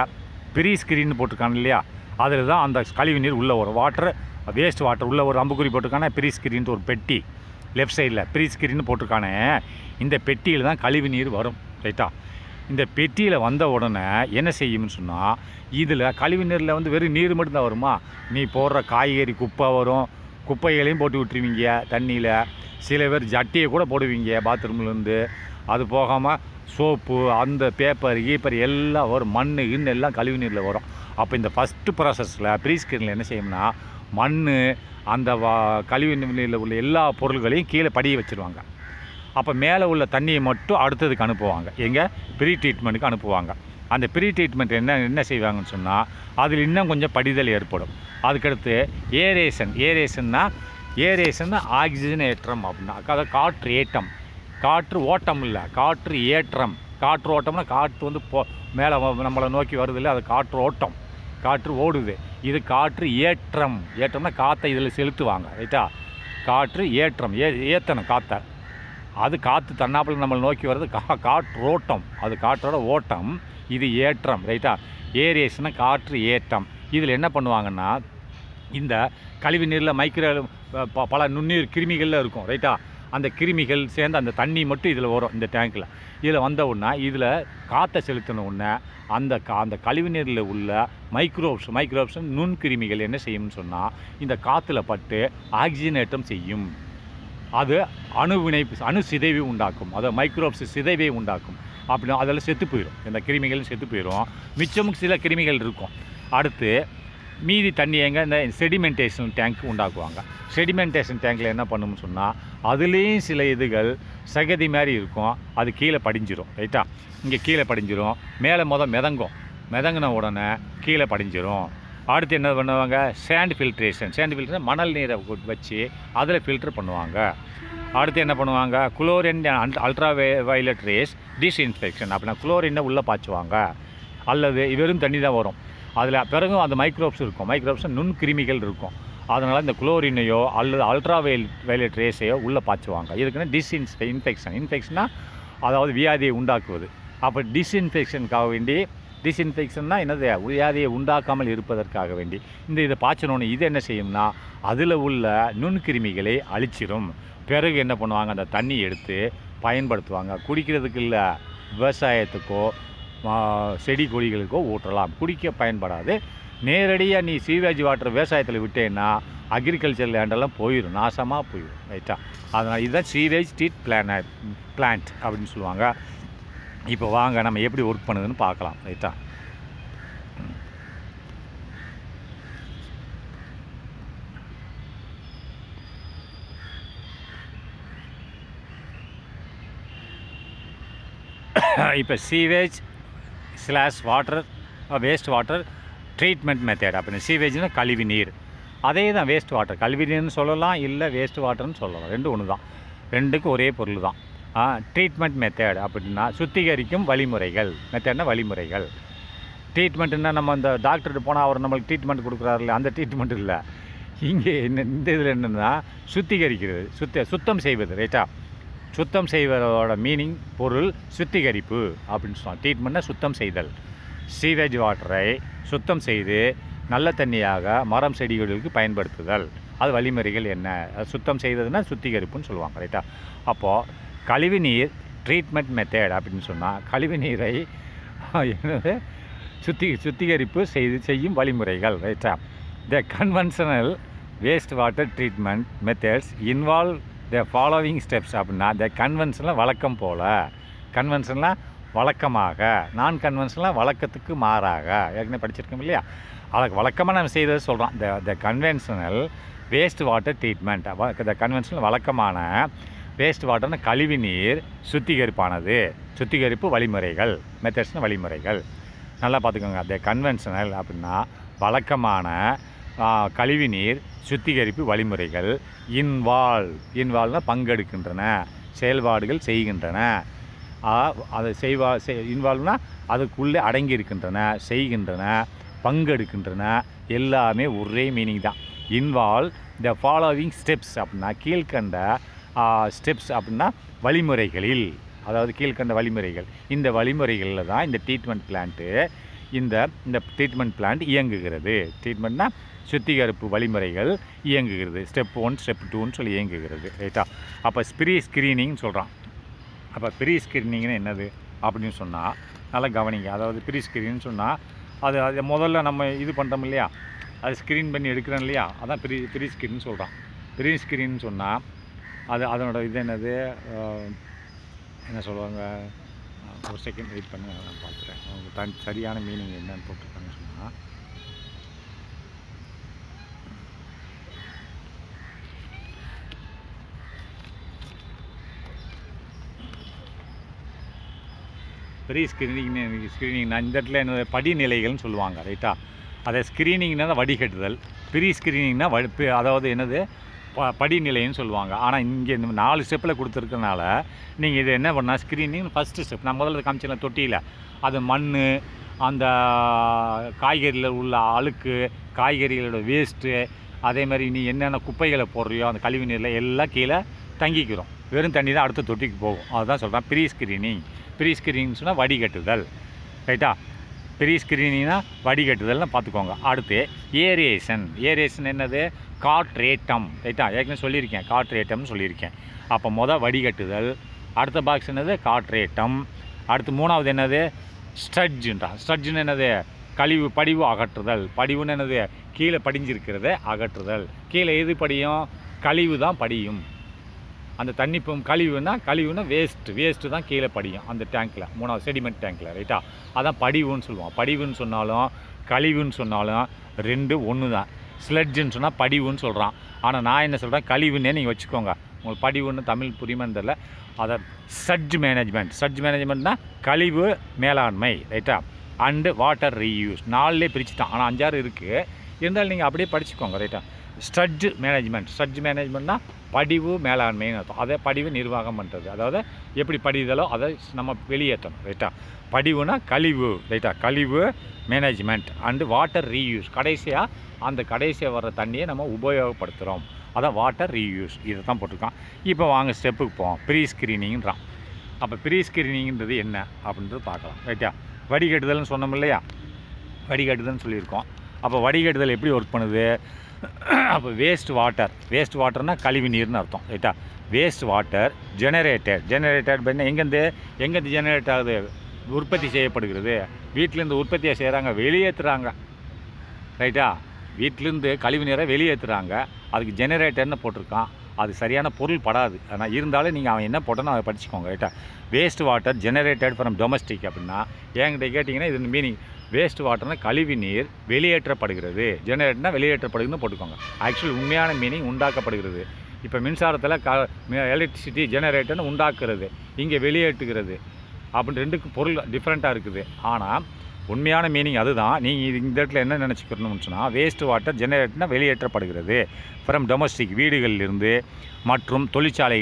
ப்ரீ ஸ்க்ரீன் போட்டிருக்கான் இல்லையா, அதில் தான் அந்த கழிவுநீர் உள்ளே வரும். வேஸ்ட் வாட்டர் உள்ளே ஒரு அம்புக்குறி போட்டிருக்கானே, ப்ரீ ஸ்க்ரீன்ட்டு ஒரு பெட்டி லெஃப்ட் சைடில் ப்ரீ ஸ்க்ரீன் போட்டிருக்கானே, இந்த பெட்டியில் தான் கழிவுநீர் வரும், ரைட்டா? இந்த பெட்டியில் வந்த உடனே என்ன செய்யும்னு சொன்னால், இதில் கழிவுநீரில் வெறும் நீர் மட்டும்தான் வருமா? நீ போடுற காய்கறி குப்பை வரும், குப்பைகளையும் போட்டு விட்டுருவீங்க தண்ணியில். சில பேர் ஜட்டியை கூட போடுவீங்க பாத்ரூம்லேருந்து. அது போகாமல் சோப்பு, அந்த பேப்பர் எல்லாம் வரும், மண் எல்லாம் கழிவுநீரில் வரும். அப்போ இந்த ஃபஸ்ட்டு ப்ராசஸில் ப்ரீ ஸ்க்ரீனில் என்ன செய்யும்னா மண் அந்த கழிவு நீரில் உள்ள எல்லா பொருள்களையும் கீழே படிய வச்சுருவாங்க. அப்போ மேலே உள்ள தண்ணியை மட்டும் அடுத்ததுக்கு அனுப்புவாங்க. எங்கே ப்ரீ ட்ரீட்மெண்ட்டுக்கு அனுப்புவாங்க. அந்த ப்ரீ ட்ரீட்மெண்ட் என்ன செய்வாங்கன்னு சொன்னால் அதில் இன்னும் கொஞ்சம் படிதல் ஏற்படும். அதுக்கடுத்து ஏரேஷன்னா ஆக்சிஜன் ஏற்றம் அப்படின்னா அதாவது காற்று ஏற்றம், காற்று ஓட்டம் இல்லை, காற்று ஏற்றம். காற்று ஓட்டம்னா காற்று வந்து மேலே நம்மளை நோக்கி வருது இல்லை, அது காற்று ஓட்டம், காற்று ஓடுது. இது காற்று ஏற்றம்னா காற்றை இதில் செலுத்துவாங்க. ரைட்டா? காற்று ஏற்றம் ஏற்றணும் காற்றை. அது காற்று தன்னாப்பில் நம்மளை நோக்கி வர்றது காற்றோட்டம், அது காற்றோட ஓட்டம். இது ஏற்றம். ரைட்டா? ஏரேஷன்னா காற்று ஏற்றம். இதில் என்ன பண்ணுவாங்கன்னா இந்த கழிவு நீரில் பல நுண்ணுயிர் கிருமிகளில் இருக்கும். ரைட்டா? அந்த கிருமிகள் சேர்ந்து அந்த தண்ணி மட்டும் இதில் வரும் இந்த டேங்க்கில். இதில் வந்த உடனே இதில் காற்றை செலுத்தின உடனே அந்த கழிவு நீரில் உள்ள மைக்ரோப்ஸ் நுண்கிருமிகள் என்ன செய்யும்னு சொன்னால் இந்த காற்றுல பட்டு ஆக்சிஜனேற்றம் செய்யும். அது அணு சிதைவை உண்டாக்கும். அது மைக்ரோப்ஸ் சிதைவை உண்டாக்கும். அப்படின்னா அதெல்லாம் செத்து போயிடும். இந்த கிருமிகளும் செத்து போயிடும். மிச்சமும் சில கிருமிகள் இருக்கும். அடுத்து மீதி தண்ணி இந்த செடிமெண்டேஷன் டேங்க் உண்டாக்குவாங்க. செடிமெண்டேஷன் டேங்க்கில் என்ன பண்ணணும்னு சொன்னால் அதுலேயும் சில இதுகள் சகதி மாதிரி இருக்கும். அது கீழே படிஞ்சிரும். ரைட்டா? இங்கே கீழே படிஞ்சிரும். மேலே மிதங்கின உடனே கீழே படிஞ்சிரும். அடுத்து என்ன பண்ணுவாங்க? சேண்ட் ஃபில்ட்ரேஷன் மணல் நீரை வச்சு அதில் ஃபில்டர் பண்ணுவாங்க. அடுத்து என்ன பண்ணுவாங்க? Chlorine ultra violet race disinfection அப்படின்னா குளோரினை உள்ளே பாய்ச்சுவாங்க. அல்லது வெறும் தண்ணி தான் வரும். அதில் பிறகும் அந்த மைக்ரோப்ஸ் இருக்கும். மைக்ரோப்ஸ் நுண்கிருமிகள் இருக்கும். அதனால் இந்த குளோரினையோ அல்லது அல்ட்ரா வயலட் ரேஸையோ உள்ளே பாய்ச்சுவாங்க. இதுக்குன்னா இன்ஃபெக்ஷன்னா அதாவது வியாதியை உண்டாக்குவது. அப்போ டிஸ்இன்ஃபெக்ஷனுக்காக வேண்டி டிஸ்இன்ஃபெக்ஷன்னா என்னது? வியாதியை உண்டாக்காமல் இருப்பதற்காக வேண்டி இதை பாய்ச்சணுன்னு இது என்ன செய்யும்னா அதில் உள்ள நுண்கிருமிகளை அழிச்சிடும். பிறகு என்ன பண்ணுவாங்க? அந்த தண்ணி எடுத்து பயன்படுத்துவாங்க. குடிக்கிறதுக்கு இல்லை, விவசாயத்துக்கோ செடி கொடிகளுக்கோ ஊற்றலாம். குடிக்க பயன்படாது. நேரடியாக நீ சீவேஜ் வாட்டர் விவசாயத்தில் விட்டேன்னா அக்ரிகல்ச்சர் லேண்டெல்லாம் போயிடும், நாசமாக போயிடும். ரைட்டா? அதனால் இதுதான் சீவேஜ் ட்ரீட் பிளான்ட் அப்படின்னு சொல்லுவாங்க. இப்போ வாங்க நம்ம எப்படி ஒர்க் பண்ணுதுன்னு பார்க்கலாம். ரைட்டா? இப்போ sewage /water waste water treatment method அப்படின்னு. சீவேஜ்னா கழிவு நீர், அதே தான் வேஸ்ட் வாட்டர். கழிவு நீர்னு சொல்லலாம், இல்லை வேஸ்ட் வாட்டர்னு சொல்லலாம். ரெண்டும் ஒன்று தான், ரெண்டுக்கும் ஒரே பொருள் தான். ட்ரீட்மெண்ட் மெத்தட் அப்படின்னா சுத்திகரிக்கும் வழிமுறைகள். மெத்தட்னா வழிமுறைகள். ட்ரீட்மெண்ட்டுன்னா நம்ம இந்த டாக்டர்கிட்ட போனால் அவர் நம்மளுக்கு ட்ரீட்மெண்ட் கொடுக்குறாருல்ல, அந்த ட்ரீட்மெண்ட் இல்லை. இங்கே இந்த இதில் என்னென்னா சுத்திகரிக்கிறது, சுத்தம் செய்வது. ரைட்டா? சுத்தம் செய்வதோட மீனிங் பொருள் சுத்திகரிப்பு அப்படின்னு சொல்லலாம். ட்ரீட்மெண்ட்னா சுத்தம் செய்தல். சீவேஜ் வாட்டரை சுத்தம் செய்து நல்ல தண்ணியாக மரம் செடிகளுக்கு பயன்படுத்துதல். அது வழிமுறைகள் என்ன? சுத்தம் செய்வதுன்னா சுத்திகரிப்புன்னு சொல்லுவாங்க. ரைட்டா? அப்போது கழிவு நீர் ட்ரீட்மெண்ட் மெத்தட் அப்படின்னு சொன்னால் கழிவு நீரை என்னது சுத்திகரிப்பு செய்யும் வழிமுறைகள். ரைட்டா? த conventional waste water treatment methods involve the following steps அப்படின்னா த கன்வென்ஷனில் வழக்கம் போல், கன்வென்ஷனில் வழக்கமாக, நான் கன்வென்ஷனில் வழக்கத்துக்கு மாறாக. ஏற்கனவே படிச்சிருக்கோம் இல்லையா? வழக்கமாக நம்ம செய்தது சொல்கிறோம். த கன்வென்ஷனல் வேஸ்ட் வாட்டர் ட்ரீட்மெண்ட். த கன்வென்ஷனல் வழக்கமான வேஸ்ட் வாட்டர்னு கழிவு நீர் சுத்திகரிப்பு வழிமுறைகள். மெத்தட்ஸ்னு வழிமுறைகள். நல்லா பார்த்துக்கோங்க. த கன்வென்ஷனல் அப்படின்னா வழக்கமான கழிவு நீர் சுத்திகரிப்பு வழிமுறைகள் இன்வால்வ்னா பங்கெடுக்கின்றன, செயல்பாடுகள் செய்கின்றன. அதை இன்வால்வ்னா அதுக்குள்ளே அடங்கி இருக்கின்றன, செய்கின்றன, பங்கெடுக்கின்றன. எல்லாமே ஒரே மீனிங் தான். இன்வால்வ் த ஃபாலோவிங் ஸ்டெப்ஸ் அப்படின்னா கீழ்கண்ட ஸ்டெப்ஸ் அப்படின்னா வழிமுறைகளில், அதாவது கீழ்கண்ட வழிமுறைகள். இந்த வழிமுறைகளில் தான் இந்த ட்ரீட்மெண்ட் பிளான்ட்டு இந்த ட்ரீட்மெண்ட் பிளான்ட் இயங்குகிறது. ட்ரீட்மெண்ட்னா சுத்திகரிப்பு வழிமுறைகள் இயங்குகிறது. ஸ்டெப் 1 ஸ்டெப் 2ன்னு சொல்லி இயங்குகிறது. ரைட்டா? அப்போ ப்ரீ ஸ்க்ரீனிங்னு சொல்கிறான். அப்போ ப்ரீ ஸ்க்ரீனிங்னு என்னது அப்படின்னு சொன்னால் நல்லா கவனிங்க. அதாவது ப்ரீ ஸ்க்ரீன்னு சொன்னால் அது முதல்ல நம்ம இது பண்ணுறோம் இல்லையா, அது ஸ்க்ரீன் பண்ணி எடுக்கிறோம் இல்லையா, அதான் ப்ரீ ஸ்க்ரீன்னு சொல்கிறான். ப்ரீ ஸ்க்ரீன்னு சொன்னால் அதனோட இது என்னது, என்ன சொல்லுவாங்க, ஒரு செகண்ட் வெயிட் பண்ணி நான் பார்க்குறேன். அவங்க சரியான மீனிங் என்னன்னு போட்டிருக்காங்கன்னு சொன்னால் ப்ரீ ஸ்க்ரீனிங்னா இந்த இடத்துல என்ன படிநிலைகள்னு சொல்லுவாங்க ரைட்டா. அதை ஸ்க்ரீனிங்னா தான் வடிகட்டுதல், ப்ரீ ஸ்க்ரீனிங்னா அதாவது என்னது படிநிலைன்னு சொல்லுவாங்க. ஆனால் இங்கே இந்த 4 ஸ்டெப்பில் கொடுத்துருக்கனால நீங்கள் இது என்ன பண்ணால் ஸ்க்ரீனிங் ஃபஸ்ட்டு ஸ்டெப் நான் முதல்ல காமிச்சல தொட்டியில் அது மண், அந்த காய்கறியில் உள்ள அழுக்கு, காய்கறிகளோட வேஸ்ட்டு, அதே மாதிரி நீ என்னென்ன குப்பைகளை போடுறியோ அந்த கழிவு நீரில் எல்லாம் கீழே தங்கிக்கிறோம். வெறும் தண்ணி தான் அடுத்த தொட்டிக்கு போகும். அதுதான் சொல்கிறேன் ப்ரீ ஸ்க்ரீனிங். ப்ரீ ஸ்க்ரீனிங் சொன்னால் வடிகட்டுதல் ரைட்டா. ப்ரீ ஸ்க்ரீனிங்னா வடிகட்டுதல்னு பார்த்துக்கோங்க. அடுத்து ஏரேஷன் என்னது? காற்றேட்டம் ரைட்டா. ஏற்கனவே சொல்லியிருக்கேன் காற்றேட்டம்னு சொல்லியிருக்கேன். அப்போ வடிகட்டுதல், அடுத்த பாக்ஸ் என்னது? காற்றேட்டம். அடுத்து 3வது என்னது? ஸ்ட்ரட்ஜுன்னு என்னது? படிவு அகற்றுதல். படிவுன்னு என்னது? கீழே படிஞ்சிருக்கிறத அகற்றுதல். கீழே எது படியும்? கழிவு தான் படியும். அந்த தண்ணி கழிவுனா வேஸ்ட்டு தான் கீழே படியும் அந்த டேங்க்கில், 3வது செடிமெண்ட் டேங்க்கில் ரைட்டா. அதான் படிவுன்னு சொல்லுவோம். படிவுன்னு சொன்னாலும் கழிவுன்னு சொன்னாலும் 2 ஒன்று தான். ஸ்லட்ஜுன்னு சொன்னால் படிவுன்னு சொல்கிறான். ஆனால் நான் என்ன சொல்கிறேன், கழிவுன்னே நீங்கள் வச்சுக்கோங்க. உங்களுக்கு படிவுன்னு தமிழ் புரியுமான்னு தெரில. அதை சட்ஜ் மேனேஜ்மெண்ட்னா கழிவு மேலாண்மை ரைட்டா. அண்டு வாட்டர் ரீயூஸ் 4லே பிரிச்சுட்டான். ஆனால் 5-6 இருக்குது. இருந்தாலும் நீங்கள் அப்படியே படிச்சுக்கோங்க ரைட்டா. ஸ்ட்ரட்ஜ் மேனேஜ்மெண்ட்னா படிவு மேலாண்மைன்னு அர்த்தம். அதை படிவு நிர்வாகம் பண்ணுறது, அதாவது எப்படி படிதலோ அதை நம்ம வெளியேற்றணும் ரைட்டா. படிவுனா கழிவு ரைட்டா. கழிவு மேனேஜ்மெண்ட் அண்டு வாட்டர் ரீயூஸ். கடைசியாக வர்ற தண்ணியை நம்ம உபயோகப்படுத்துகிறோம். அதான் வாட்டர் ரீயூஸ். இதை தான் போட்டிருக்கான். இப்போ வாங்க ஸ்டெப்புக்கு போவோம். ப்ரீ ஸ்க்ரீனிங்கிறான். அப்போ ப்ரீ ஸ்க்ரீனிங்கிறது என்ன அப்படின்றது பார்க்கலாம் ரைட்டா. வடிகட்டுதல்னு சொன்னோம் இல்லையா, வடிகட்டுதல்னு சொல்லியிருக்கோம். அப்போ வடிகட்டுதல் எப்படி ஒர்க் பண்ணுது? அப்போ வேஸ்ட் வாட்டர்னால் கழிவு நீர்னு அர்த்தம் ரைட்டா. வேஸ்ட் வாட்டர் ஜெனரேட்டட் பண்ண எங்கேருந்து ஜெனரேட் ஆகுது? உற்பத்தி செய்யப்படுகிறது. வீட்டிலேருந்து உற்பத்தியாக செய்கிறாங்க, வெளியேற்றுறாங்க ரைட்டா. வீட்டிலேருந்து கழிவு நீரை வெளியேற்றுறாங்க. அதுக்கு ஜெனரேட்டர்னு போட்டிருக்கான். அது சரியான பொருள் படாது. ஆனால் இருந்தாலும் நீங்கள் அவன் என்ன போட்டோன்னு அதை படிச்சுக்கோங்க ரைட்டா. Waste water generated from domestic அப்படின்னா என்கிட்ட கேட்டிங்கன்னா இது மீனிங் வேஸ்ட் வாட்டர்னால் கழிவு நீர் வெளியேற்றப்படுகிறது. ஜெனரேட்னா வெளியேற்றப்படுதுன்னு போட்டுக்கோங்க. ஆக்சுவலி உண்மையான மீனிங் உண்டாக்கப்படுகிறது. இப்போ மின்சாரத்தில் எலக்ட்ரிசிட்டி ஜெனரேட்டர்னு உண்டாக்குறது, இங்கே வெளியேற்றுகிறது அப்படின்னு 2க்கு பொருள் டிஃப்ரெண்ட்டாக இருக்குது. ஆனால் உண்மையான மீனிங் அதுதான். நீங்கள் இந்த இடத்துல என்ன நினச்சிக்கணும்னு சொன்னால் வேஸ்ட் வாட்டர் ஜெனரேட்னா வெளியேற்றப்படுகிறது ஃப்ரம் டொமஸ்டிக் வீடுகளிலிருந்து மற்றும் தொழிற்சாலை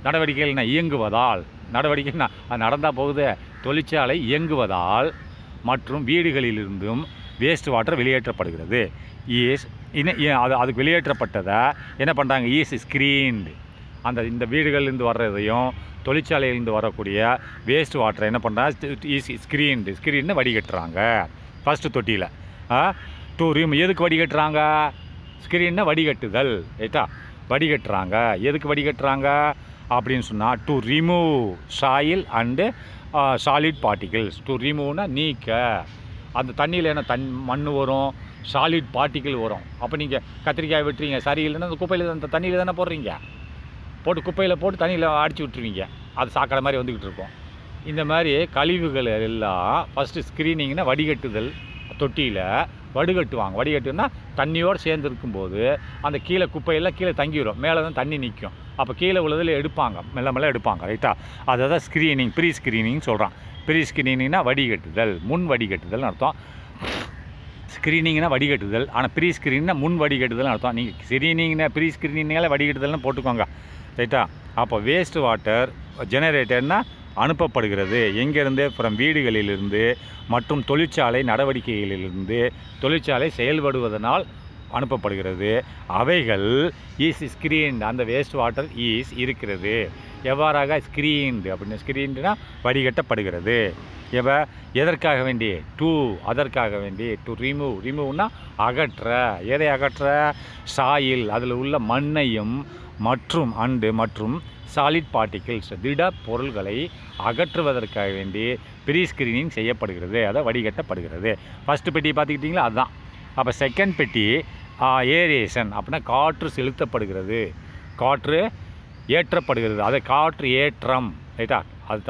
நடவடிக்கைகள்னா இயங்குவதால், நடவடிக்கைன்னா அது நடந்தால் போகுது. தொழிற்சாலை இயங்குவதால் மற்றும் வீடுகளிலிருந்தும் வேஸ்ட் வாட்டர் வெளியேற்றப்படுகிறது. அதுக்கு வெளியேற்றப்பட்டதை என்ன பண்ணுறாங்க? ஸ்க்ரீன்டு. இந்த வீடுகளிலிருந்து வர்றதையும் தொழிற்சாலையிலேருந்து வரக்கூடிய வேஸ்ட் வாட்டரை என்ன பண்ணுறாங்க? ஸ்க்ரீன்னு வடிகட்டுறாங்க. ஃபஸ்ட்டு தொட்டியில் எதுக்கு வடிகட்டுறாங்க? ஸ்க்ரீன்னா வடிகட்டுதல் ரைட்டா. வடிகட்டுறாங்க. எதுக்கு வடிகட்டுறாங்க அப்படின்னு சொன்னால் to remove soil and solid particles. To ரிமூவ்னா நீக்க. அந்த தண்ணியில் என்ன மண் வரும், சாலிட் பார்ட்டிகிள் வரும். அப்போ நீங்கள் கத்திரிக்காய் வெட்டுறீங்க, சரியில்லைன்னா அந்த குப்பையில் அந்த தண்ணியில் தானே போடுறீங்க. குப்பையில் போட்டு தண்ணியில் அடித்து விட்டுருவீங்க. அது சாக்கடை மாதிரி வந்துக்கிட்டு இருக்கும். இந்த மாதிரி கழிவுகள் எல்லாம் ஃபஸ்ட்டு ஸ்க்ரீனிங்னா வடிகட்டுதல். தொட்டியில் வடிகட்டுனா தண்ணியோடு சேர்ந்து இருக்கும்போது அந்த குப்பையெல்லாம் கீழே தங்கிடும். மேலே தான் தண்ணி நிற்கும். அப்போ கீழே உள்ளதில் எடுப்பாங்க, மெல்ல எடுப்பாங்க ரைட்டா. அதை தான் ப்ரீ ஸ்க்ரீனிங் சொல்கிறான். ப்ரீ ஸ்க்ரீனிங்னா வடிகட்டுதல், முன் வடிகட்டுதல்னு அர்த்தம். ஸ்க்ரீனிங்னா வடிகட்டுதல், ஆனால் ப்ரீ ஸ்க்ரீனிங்னா முன் வடிகட்டுதல்னு அர்த்தம். நீங்கள் ப்ரீ ஸ்க்ரீனிங்னால வடிகட்டுதல்னு போட்டுக்கோங்க ரைட்டா. அப்போ வேஸ்ட் வாட்டர் ஜெனரேட்டர்னா அனுப்பப்படுகிறது எங்கேருந்து? ஃப்ரம் வீடுகளிலிருந்து மற்றும் தொழிற்சாலை நடவடிக்கைகளிலிருந்து, தொழிற்சாலை செயல்படுவதனால் அனுப்பப்படுகிறது. அவைகள் ஸ்க்ரீன்டு. அந்த வேஸ்ட் வாட்டர் இருக்கிறது. எவ்வாறாக? ஸ்க்ரீன்டு அப்படின்னு. ஸ்க்ரீன்டுனா வடிகட்டப்படுகிறது. எதற்காக வேண்டி? அதற்காக வேண்டி. டு ரிமூவ்னா அகற்ற. எதை அகற்ற? சாயில், அதில் உள்ள மண்ணையும் மற்றும் சாலிட் பார்ட்டிகிள்ஸ் திட பொருள்களை அகற்றுவதற்காக வேண்டி ப்ரீ ஸ்க்ரீனிங் செய்யப்படுகிறது. அதை வடிகட்டப்படுகிறது. ஃபஸ்ட்டு பெட்டி பார்த்துக்கிட்டிங்களா, அதுதான். அப்போ செகண்ட் பெட்டி ஏரேஷன் அப்படின்னா காற்று செலுத்தப்படுகிறது, காற்று ஏற்றப்படுகிறது. அதை காற்று ஏற்றம் ரைட்டா.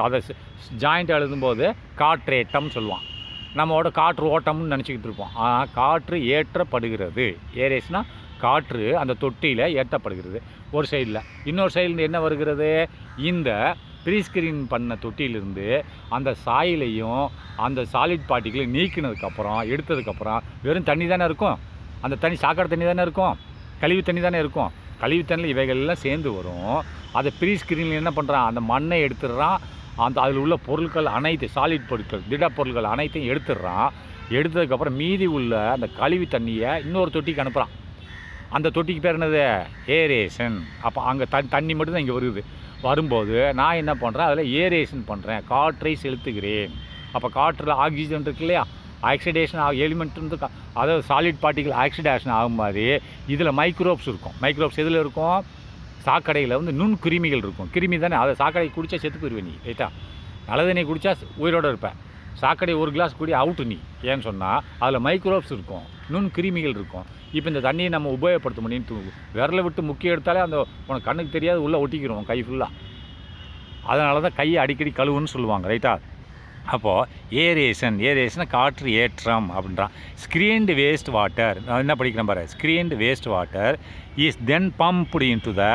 அதை ஜாயிண்ட் எழுதும்போது காற்றேட்டம் சொல்லுவான். நம்மளோட காற்று ஓட்டம்னு நினச்சிக்கிட்டு இருப்போம். காற்று ஏற்றப்படுகிறது. ஏரேஷனா காற்று அந்த தொட்டியில் ஏற்றப்படுகிறது ஒரு சைடில். இன்னொரு சைடில் என்ன வருகிறது? இந்த ப்ரீ ஸ்க்ரீன் பண்ண தொட்டியிலிருந்து அந்த சாயிலையும் அந்த சாலிட் பார்ட்டிகளையும் நீக்கினதுக்கப்புறம் எடுத்ததுக்கப்புறம் வெறும் தண்ணி தானே இருக்கும். அந்த தண்ணி சாக்கடை தண்ணி தானே இருக்கும், கழிவு தண்ணி தானே இருக்கும். கழிவு தண்ணியில் இவைகள்லாம் சேர்ந்து வரும். அதை ப்ரீ ஸ்க்ரீனில் என்ன பண்ணுறான், அந்த மண்ணை எடுத்துடுறான். அந்த அதில் உள்ள பொருட்கள் அனைத்து சாலிட் பொருட்கள் திட பொருட்கள் அனைத்தையும் எடுத்துடுறான். எடுத்ததுக்கப்புறம் மீதி உள்ள அந்த கழிவு தண்ணியை இன்னொரு தொட்டிக்கு அனுப்புகிறான். அந்த தொட்டிக்கு பேர் என்னது, ஏரேஷன். அப்போ அங்கே தண்ணி மட்டும்தான் இங்கே வருது. வரும்போது நான் என்ன பண்ணுறேன், அதில் ஏரேஷன் பண்ணுறேன், காற்றை செலுத்துகிறேன். அப்போ காற்றில் ஆக்சிஜன் இருக்கு இல்லையா, ஆக்சிடேஷன் எலிமெண்ட் வந்து அதாவது சாலிட் பார்ட்டிகல் ஆக்சிடேஷன் ஆகும் மாதிரி இதில் மைக்ரோப்ஸ் இருக்கும். மைக்ரோப்ஸ் எதில் இருக்கும், சாக்கடையில் வந்து நுண்கிருமிகள் இருக்கும். கிருமி தானே, அதை சாக்கடை குடித்தா செத்து போயிடுவேன் நீ, ரைட்டா. நல்ல தண்ணி குடித்தா உயிரோடு இருப்பேன். சாக்கடை ஒரு கிளாஸ் குடி அவுட்டு நீ. ஏன்னு சொன்னால் அதில் மைக்ரோப்ஸ் இருக்கும், நுண்கிருமிகள் இருக்கும். இப்போ இந்த தண்ணியை நம்ம உபயோகப்படுத்த முடியும். விரலை விட்டு முக்கிய எடுத்தாலே அந்த உனக்கு கண்ணுக்கு தெரியாது உள்ளே ஒட்டிக்கிறோம் கை ஃபுல்லாக. அதனால தான் கையை அடிக்கடி கழுவுன்னு சொல்லுவாங்க, ரைட்டா. அப்போது ஏரேஷன் காற்று ஏற்றம் அப்படின்றான். ஸ்க்ரீன்டு வேஸ்ட் வாட்டர், நான் என்ன படிக்கிறேன் பாரு, screened waste water is then pumped in to the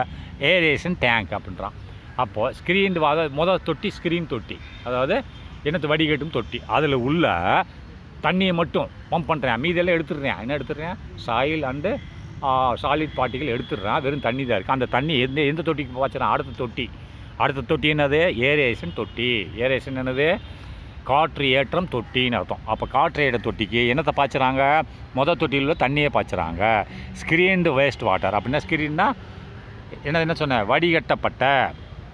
aeration tank அப்படின்றான். அப்போது ஸ்க்ரீன்டு முதல் தொட்டி ஸ்க்ரீன் தொட்டி, அதாவது என்னத்தை வடிகட்டும் தொட்டி. அதில் உள்ள தண்ணியை மட்டும் பம்ப் பண்ணுறேன், மீதெல்லாம் எடுத்துடுறேன். என்ன எடுத்துடுறேன், சாயில் அண்டு சாலிட் பார்ட்டிகள் எடுத்துடுறான். வெறும் தண்ணி தான் இருக்குது. அந்த தண்ணி எந்த தொட்டிக்கு பாய்ச்சுறான், அடுத்த தொட்டி என்னது, ஏரேஷன் தொட்டி. ஏரேஷன் என்னது, காற்று ஏற்றம் தொட்டின்னு அர்த்தம். அப்போ காற்று ஏற்ற தொட்டிக்கு என்னத்தை பாய்ச்சுறாங்க, மொதல் தொட்டியில் தண்ணியை பாய்ச்சுறாங்க. ஸ்க்ரீன்டு வேஸ்ட் வாட்டர் அப்படின்னா, ஸ்க்ரீன்னா என்ன சொன்னேன்,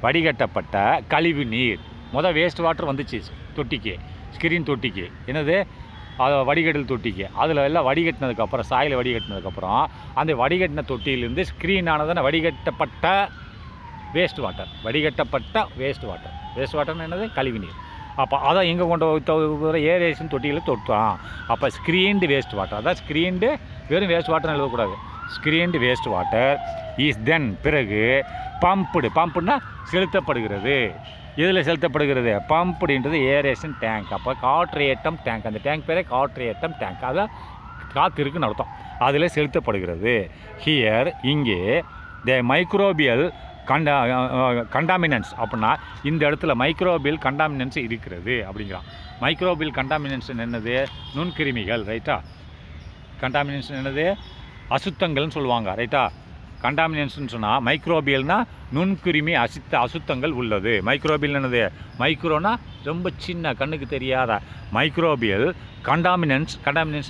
வடிகட்டப்பட்ட கழிவு நீர். மொதல் வேஸ்ட் வாட்டர் வந்துச்சு தொட்டிக்கு, ஸ்க்ரீன் தொட்டிக்கு, என்னது அது வடிகட்டல் தொட்டிக்கு. அதில் எல்லாம் வடிகட்டினதுக்கப்புறம், சாயில் வடிகட்டினதுக்கப்புறம் அந்த வடிகட்டின தொட்டியிலேருந்து ஸ்க்ரீன் ஆனதான வடிகட்டப்பட்ட வேஸ்ட் வாட்டர். வேஸ்ட் வாட்டர்னு என்னது, கழிவு நீர். அப்போ அதான் எங்கே கொண்டு ஏரேஷன் தொட்டியில் தொட்டான். அப்போ ஸ்க்ரீன்டு வேஸ்ட் வாட்டர், அதான் ஸ்க்ரீன்டு வெறும் வேஸ்ட் வாட்டர்னு எழுதக்கூடாது. Screened waste water is then பிறகு பம்புன்னா செலுத்தப்படுகிறது. இதில் செலுத்தப்படுகிறது, பம்புன்றது ஏரேஷன் டேங்க். அப்போ காற்றேற்றம் டேங்க், அந்த டேங்க் பேரே காற்றேற்றம் டேங்க். அதான் காற்று இருக்குன்னு அர்த்தம். அதில் செலுத்தப்படுகிறது. ஹியர் இங்கே த மைக்ரோபியல் கண்டாமினன்ஸ் அப்படின்னா இந்த இடத்துல மைக்ரோபியல் கண்டாமினன்ஸ் இருக்கிறது அப்படிங்கிறான். மைக்ரோபியல் கண்டாமினன்ஸ் என்னது, நுண்கிருமிகள், ரைட்டா. கண்டாமினன்ஸ் என்னது, அசுத்தங்கள்னு சொல்லுவாங்க, ரைட்டா. கண்டாமினன்ஸ்னு சொன்னால் மைக்ரோபியல்னால் நுண்கிருமி அசுத்தங்கள் உள்ளது. மைக்ரோபியல் என்னது, மைக்ரோனா ரொம்ப சின்ன கண்ணுக்கு தெரியாத. மைக்ரோபியல் கண்டாமினன்ஸ்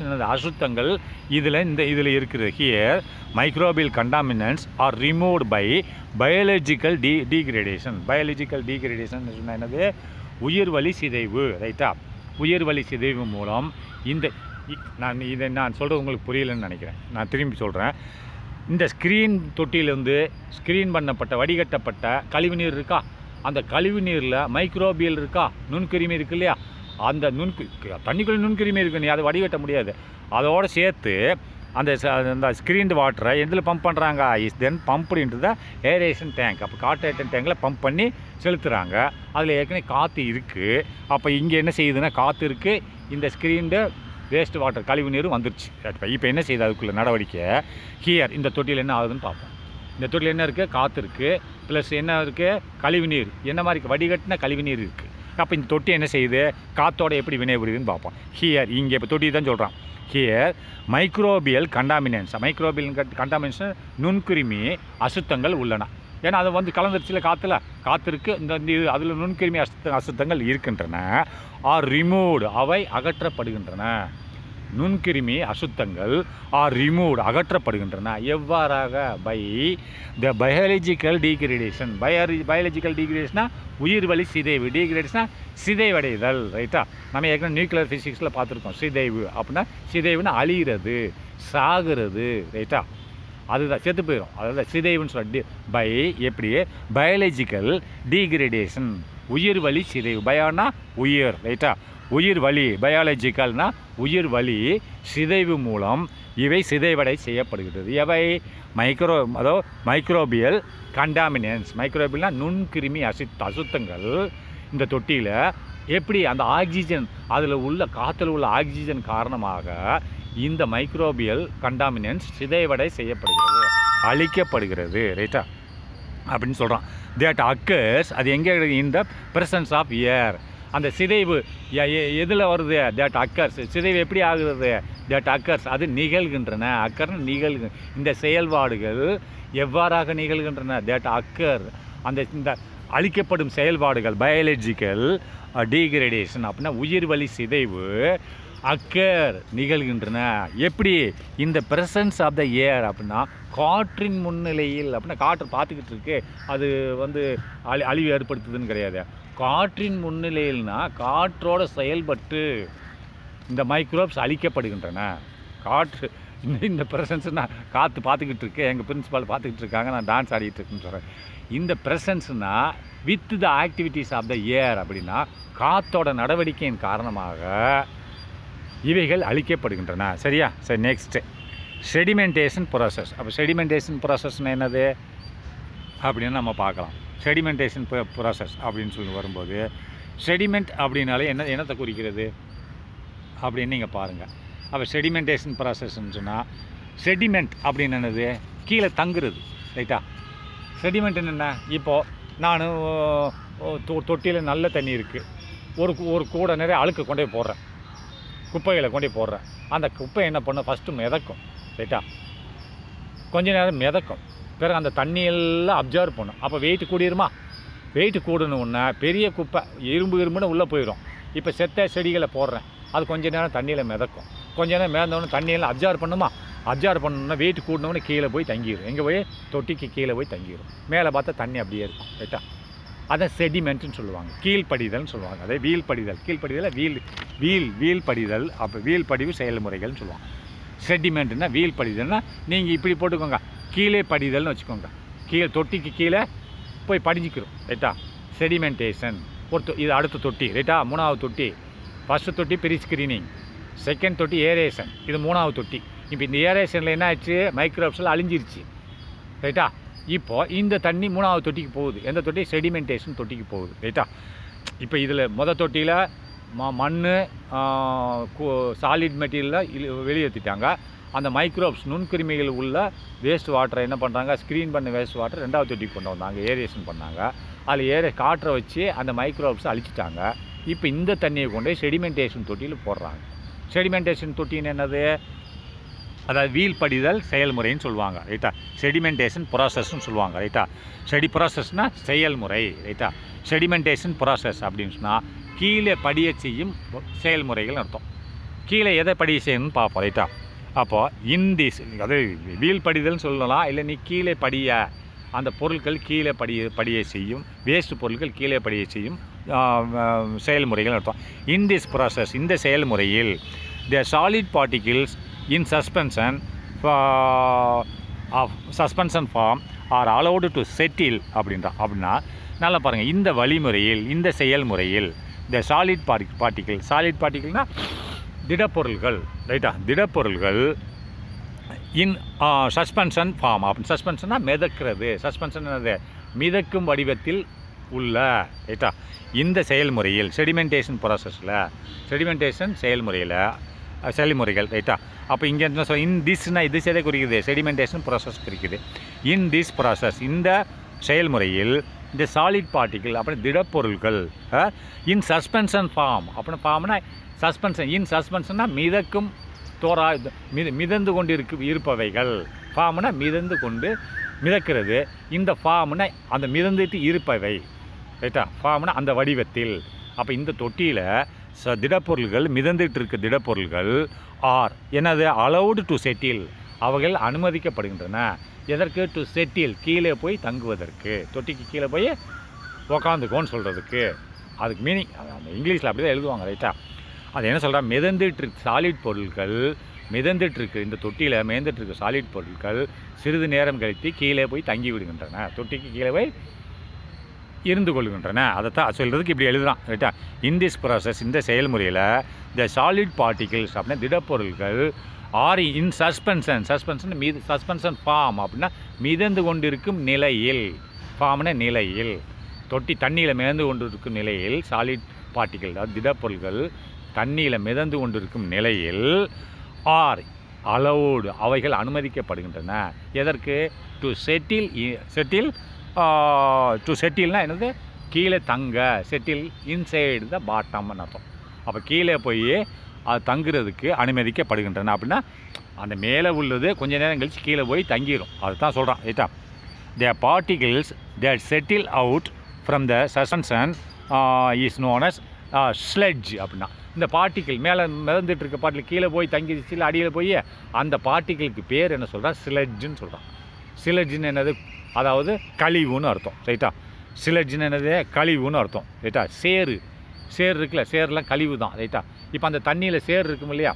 என்னது, அசுத்தங்கள் இதில் இருக்கிறது. Here microbial contaminants are removed by biological degradation. Biological degradation சொன்னால் என்னது, உயிர்வழி சிதைவு, ரைட்டா. உயிர்வழி சிதைவு மூலம் நான் சொல்கிறது உங்களுக்கு புரியலன்னு நினைக்கிறேன். நான் திரும்பி சொல்கிறேன். இந்த ஸ்க்ரீன் தொட்டியிலேருந்து ஸ்க்ரீன் பண்ணப்பட்ட வடிகட்டப்பட்ட கழிவு நீர் இருக்கா, அந்த கழிவு நீரில் மைக்ரோபியல் இருக்கா, நுண்கிருமி இருக்கு இல்லையா. அந்த தண்ணிக்குள்ளே நுண்கிருமி இருக்கு, நீ அதை வடிகட்ட முடியாது. அதோடு சேர்த்து அந்த ஸ்க்ரீன்டு வாட்டரை எதில் பம்ப் பண்ணுறாங்க, is then pumped the aeration tank. அப்போ காற்றேற்றம் டேங்கில் பம்ப் பண்ணி செலுத்துகிறாங்க. அதில் ஏற்கனவே காற்று இருக்குது. அப்போ இங்கே என்ன செய்யுதுன்னா, காற்று இருக்குது, இந்த ஸ்க்ரீன்டு வேஸ்ட் வாட்டர் கழிவு நீரும் வந்துருச்சு. இப்போ என்ன செய்யுது அதுக்குள்ளே நடவடிக்கை. ஹியர் இந்த தொட்டியில் என்ன ஆகுதுன்னு பார்ப்போம். இந்த தொட்டியில் என்ன இருக்குது, காற்று இருக்குது, ப்ளஸ் என்ன இருக்குது, கழிவு நீர். என்ன மாதிரி வடிகட்டின கழிவு நீர் இருக்குது. அப்போ இந்த தொட்டி என்ன செய்யுது, காற்றோட எப்படி வினைபுரியுதுன்னு பார்ப்போம். ஹியர் இங்கே இப்போ தொட்டி தான் சொல்கிறான். ஹியர் மைக்ரோபியல் கண்டாமினேஷன் நுண்கிருமி அசுத்தங்கள் உள்ளன. ஏன்னா அதை வந்து கலந்துருச்சுல, காற்று இருக்குது, இந்த இது அதில் நுண்கிருமி அசுத்தங்கள் இருக்கின்றன. ஆர் ரிமூவ்டு, அவை அகற்றப்படுகின்றன. நுண்கிருமி அசுத்தங்கள் ஆர் ரிமூவ்டு, அகற்றப்படுகின்றன. எவ்வாறாக, by the biological degradation. Biological டீக்ரேடேஷனா உயிர்வழி சிதைவு, டீக்ரேடேஷனா சிதைவடைதல், ரைட்டா. நம்ம ஏற்கனவே நியூக்ளியர் ஃபிசிக்ஸில் பார்த்துருக்கோம். சிதைவு அப்படின்னா, சிதைவுன்னா அழிகிறது, சாகிறது, ரைட்டா. அதுதான் செத்து போயிடும், அதுதான் சிதைவுன்னு சொல்லி. பை எப்படி, பயாலஜிக்கல் டீக்ரேடேஷன், உயிர் வழி சிதைவு. பயானா உயிர், ரைட்டா. உயிர் வழி, பயாலஜிக்கல்னா உயிர் வழி சிதைவு மூலம் இவை சிதைவடை செய்யப்படுகிறது. எவை, மைக்ரோபியல் கண்டாமினன்ஸ். மைக்ரோபியல்னா நுண்கிருமி அசுத்தங்கள் இந்த தொட்டியில் எப்படி அந்த ஆக்சிஜன், அதில் உள்ள காற்றில் உள்ள ஆக்சிஜன் காரணமாக இந்த மைக்ரோபியல் கண்டாமினன்ஸ் சிதைவடை செய்யப்படுகிறது, அழிக்கப்படுகிறது, ரைட்டா. அப்படின்னு சொல்கிறான். தேட் அக்கர்ஸ், அது எங்கே இன் த ப்ரெசன்ஸ் ஆஃப் ஏர். அந்த சிதைவு எதில் வருது? தேட் அக்கர்ஸ், சிதைவு எப்படி ஆகுறது? தேட் அக்கர்ஸ், அது நிகழ்கின்றன. அக்கர்னு நிகழ்கு, இந்த செயல்பாடுகள் எவ்வாறாக நிகழ்கின்றன? தேட் அக்கர், இந்த அழிக்கப்படும் செயல்பாடுகள், பயாலஜிக்கல் டீக்ரேடேஷன் அப்படின்னா உயிர் வழி சிதைவு, அக்கர் நிகழ்கின்றன. எப்படி? இந்த ப்ரெசன்ஸ் ஆஃப் த ஏர் அப்படின்னா காற்றின் முன்னிலையில். அப்படின்னா காற்று பார்த்துக்கிட்டு இருக்கு, அது அழிவு ஏற்படுத்துதுன்னு கிடையாது. காற்றின் முன்னிலையில்னா காற்றோட செயல்பட்டு இந்த மைக்ரோப்ஸ் அழிக்கப்படுகின்றன. காற்று இந்த ப்ரெசன்ஸ்னால் காற்று பார்த்துக்கிட்டு இருக்கு, எங்கள் பிரின்சிபால் பார்த்துக்கிட்டு இருக்காங்க, நான் டான்ஸ் ஆடிட்டு இருக்குன்னு சொல்கிறேன். இந்த ப்ரெசன்ஸ்னால் with the activities of the air அப்படின்னா காற்றோட நடவடிக்கையின் காரணமாக இவைகள் அழிக்கப்படுகின்றன. சரியா? சரி, நெக்ஸ்ட்டு செடிமெண்டேஷன் ப்ராசஸ். அப்போ செடிமெண்டேஷன் ப்ராசஸ்னால் என்னது அப்படின்னு நம்ம பார்க்கலாம். செடிமெண்டேஷன் ப்ராசஸ் அப்படின்னு சொல்லி வரும்போது செடிமெண்ட் அப்படின்னாலே என்னத்தை குறிக்கிறது அப்படின்னு நீங்கள் பாருங்கள். அப்போ செடிமெண்டேஷன் ப்ராசஸ்ன்னு சொன்னால் செடிமெண்ட் அப்படின்னு என்னது? கீழே தங்குறது. ரைட்டா? செடிமெண்ட் என்ன? இப்போது நான் தொட்டியில் நல்ல தண்ணி இருக்குது, ஒரு கூட நிறைய அழுக்கு கொண்டே போடுறேன், குப்பைகளை கொண்டே போடுறேன். அந்த குப்பை என்ன பண்ண? ஃபஸ்ட்டு மிதக்கும். ரைட்டா? கொஞ்ச நேரம் மிதக்கும், பிறகு அந்த தண்ணியெல்லாம் அப்சர்வ் பண்ணும். அப்போ வெயிட் கூடிருமா? வெயிட் கூடணுன்னா பெரிய குப்பை இரும்புன்னு உள்ளே போயிடும். இப்போ செத்த செடிகளை போடுறேன், அது கொஞ்ச நேரம் தண்ணியில் மிதக்கும். கொஞ்ச நேரம் மிதந்தோடனே தண்ணியெல்லாம் அப்சர்வ் பண்ணுமா? அப்சர்வ் பண்ணணுன்னா வெயிட் கூடணுன்னு கீழே போய் தங்கிடும். எங்கே போய்? தொட்டிக்கு கீழே போய் தங்கிடும். மேலே பார்த்தா தண்ணி அப்படியே இருக்கும். ரைட்டா? அதை செடிமெண்ட்டுன்னு சொல்லுவாங்க, கீழ்ப்படிதல்னு சொல்லுவாங்க. அதே வீழ்படிதல், கீழ்ப்படிதல் வீழ்படிதல். அப்போ வீழ்படிவு செயல்முறைகள்னு சொல்லுவாங்க. செடிமெண்ட்னா வீழ்படிதல்னா நீங்கள் இப்படி போட்டுக்கோங்க, கீழே படிதல்னு வச்சுக்கோங்க. தொட்டிக்கு கீழே போய் படிஞ்சிக்கிறோம். ரைட்டா? செடிமெண்டேஷன். இது அடுத்த தொட்டி. ரைட்டா? மூணாவது தொட்டி. ஃபஸ்ட்டு தொட்டி ப்ரீ ஸ்க்ரீனிங், செகண்ட் தொட்டி ஏரேஷன், இது மூணாவது தொட்டி. இப்போ இந்த ஏரேஷனில் என்ன ஆச்சு? மைக்ரோப்ஸில் அழிஞ்சிருச்சு. ரைட்டா? இப்போது இந்த தண்ணி மூணாவது தொட்டிக்கு போகுது. எந்த தொட்டி? செடிமெண்டேஷன் தொட்டிக்கு போகுது. ரைட்டா? இப்போ இதில் தொட்டியில் மண் சாலிட் மெட்டீரியலில் வெளியேற்றிட்டாங்க. அந்த மைக்ரோப்ஸ் நுண்கிருமிகள் உள்ள வேஸ்ட் வாட்டரை என்ன பண்ணுறாங்க? ஸ்க்ரீன் பண்ண வேஸ்ட் வாட்டர் ரெண்டாவது தொட்டிக்கு கொண்டு வந்தாங்க, ஏரியேஷன் பண்ணாங்க. அதில் காற்றை வச்சு அந்த மைக்ரோப்ஸை அழிச்சிட்டாங்க. இப்போ இந்த தண்ணியை கொண்டு செடிமெண்டேஷன் தொட்டியில் போடுறாங்க. செடிமெண்டேஷன் தொட்டின்னு என்னது? அதாவது வீழ்படிதல் செயல்முறைன்னு சொல்லுவாங்க. ரைட்டா? செடிமெண்டேஷன் ப்ராசஸ்ன்னு சொல்லுவாங்க. ரைட்டா? ப்ராசஸ்னால் செயல்முறை. ரைட்டா? செடிமெண்டேஷன் ப்ராசஸ் அப்படின்னு சொன்னால் கீழே படிய செய்யும் செயல்முறைகள் அர்த்தம். கீழே எதை படிய செய்யணும்னு பார்ப்போம். ரைட்டா? அப்போது அது வீழ்படிதல்னு சொல்லலாம். இல்லை நீ கீழே படிய, அந்த பொருட்கள் கீழே படிய செய்யும், வேஸ்ட் பொருட்கள் கீழே படிய செய்யும் செயல்முறைகள் அர்த்தம். இன் திஸ் ப்ராசஸ், இந்த செயல்முறையில் the solid particles in suspension form are allowed to settle அப்படின்னா நல்லா பாருங்கள். இந்த வழிமுறையில், இந்த செயல்முறையில் த சாலிட் பார்ட்டிகிள்னால் திடப்பொருள்கள். ரைட்டா? திடப்பொருள்கள் இன் சஸ்பென்ஷன் ஃபார்ம். அப்படி சஸ்பென்ஷன்னா மிதக்கிறது. சஸ்பென்ஷன் என்னது? மிதக்கும் வடிவத்தில் உள்ள. ரைட்டா? இந்த செயல்முறையில் செடிமெண்டேஷன் ப்ராசஸில், செடிமெண்டேஷன் செயல்முறைகள். ரைட்டா? அப்போ இங்கே என்ன சொல்ல? இன் திஸ்னா இது எதை குறிக்குது? செடிமெண்டேஷன் ப்ராசஸ் குறிக்குது. இன் திஸ் ப்ராசஸ், இந்த செயல்முறையில் இந்த சாலிட் பார்ட்டிகிள் அப்படி திடப்பொருள்கள் இன் சஸ்பென்ஷன் ஃபார்ம். அப்படின்னா ஃபார்ம்னா சஸ்பென்ஷன். இன் சஸ்பென்ஷன்னா மிதக்கும், மிதந்து கொண்டு இருப்பவைகள். ஃபார்ம்னா மிதந்து கொண்டு மிதக்கிறது. இந்த ஃபார்ம்னா அந்த மிதந்துட்டு இருப்பவை. ரைட்டா? ஃபார்ம்னா அந்த வடிவத்தில். அப்போ இந்த தொட்டியில் திடப்பொருள்கள், மிதந்துட்டு இருக்க திடப்பொருள்கள் ஆர் என்னது? அலௌடு டு செட்டில், அவைகள் அனுமதிக்கப்படுகின்றன. எதற்கு? டு செட்டில், கீழே போய் தங்குவதற்கு. தொட்டிக்கு கீழே போய் உக்காந்துக்கோன்னு சொல்கிறதுக்கு. அதுக்கு மீனிங் அந்த இங்கிலீஷில் அப்படி தான் எழுதுவாங்க. ரைட்டா? அது என்ன சொல்கிறா? மிதந்துட்டுருக்கு சாலிட் பொருட்கள், மிதந்துட்டுருக்கு இந்த தொட்டியில் மிதந்துட்டுருக்கு சாலிட் பொருட்கள் சிறிது நேரம் கழித்து கீழே போய் தங்கி விடுகின்றன, தொட்டிக்கு கீழே போய் இருந்து கொள்கின்றன. அதைத்தான் சொல்கிறதுக்கு இப்படி எழுதுகிறான். ரைட்டா? இன் திஸ் ப்ராசஸ், இந்த செயல்முறையில் த சாலிட் பார்ட்டிகிள்ஸ் அப்படின்னா திடப்பொருள்கள் ஆர் இன் சஸ்பென்ஷன் சஸ்பென்ஷன் ஃபார்ம் அப்படின்னா மிதந்து கொண்டிருக்கும் நிலையில். ஃபார்ம்னா நிலையில். தொட்டி தண்ணியில் மிதந்து கொண்டிருக்கும் நிலையில் சாலிட் பார்ட்டிகிள், அதாவது திடப்பொருள்கள் தண்ணியில் மிதந்து கொண்டிருக்கும் நிலையில் ஆர் அலவுடு, அவைகள் அனுமதிக்கப்படுகின்றன. எதற்கு? டு செட்டில் டு செட்டில்னால் என்னது, கீழே தங்க, செட்டில் இன்சைடு த பாட்டம்னு அர்த்தம். அப்போ கீழே போய் அது தங்குறதுக்கு அனுமதிக்கப்படுகின்றன. அப்படின்னா அந்த மேலே உள்ளது கொஞ்ச நேரம் கழித்து கீழே போய் தங்கிடும், அதுதான் சொல்கிறான். ரைட்டா, the particles that settle out from the suspension is known as sludge. அப்படின்னா இந்த பார்ட்டிக்கிள் மேலே மிதந்துட்டு இருக்க பார்ட்டில் கீழே போய் தங்கிடுச்சு, இல்லை அடியில் போய் அந்த பார்ட்டிக்கிளுக்கு பேர் என்ன சொல்கிறான், ஸ்லெட்ஜுன்னு சொல்கிறான். ஸ்லெட்ஜுன்னு என்னது, அதாவது கழிவுன்னு அர்த்தம். ரைட்டா, ஸ்லெட்ஜுன்னு என்னது, கழிவுன்னு அர்த்தம். ரைட்டா, சேறு இருக்குல்ல, சேருலாம் கழிவு தான். ரைட்டா, இப்போ அந்த தண்ணியில் சேறு இருக்கும் இல்லையா,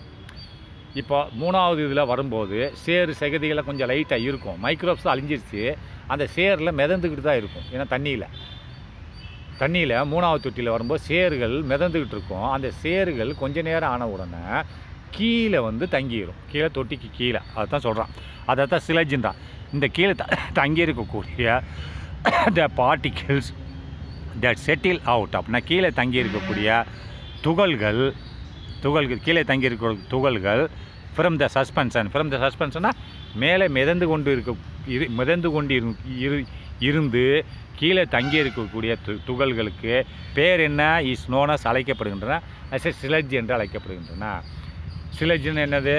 இப்போ 3வது இதில் வரும்போது சேறு செகதிகளை கொஞ்சம் லைட்டாக இருக்கும், மைக்ரோப்ஸ் அழிஞ்சிருச்சு, அந்த சேரில் மிதந்துக்கிட்டு தான் இருக்கும். ஏன்னா தண்ணியில் 3வது தொட்டியில் வரும்போது சேறுகள் மிதந்துக்கிட்டு இருக்கும். அந்த சேறுகள் கொஞ்ச நேரம் ஆன உடனே கீழே வந்து தங்கிடும், கீழே தொட்டிக்கு கீழே. அதுதான் சொல்கிறான், அதை தான் ஸ்லெட்ஜுன்றான். இந்த கீழே தங்கி இருக்கக்கூடிய த பார்ட்டிகிள்ஸ் தட் செட்டில் அவுட். அப்படின்னா கீழே தங்கி இருக்கக்கூடிய துகள்கள் கீழே தங்கி இருக்க துகள்கள் ஃப்ரம் த சஸ்பென்ஷன்னா மேலே மிதந்து கொண்டு இருந்து கீழே தங்கி இருக்கக்கூடிய துகள்களுக்கு பேர் என்ன, இஸ் நோனஸ் அழைக்கப்படுகின்றன, ஸ்லெட்ஜ் என்று அழைக்கப்படுகின்றன. ஸ்லெட்ஜ்னு என்னது,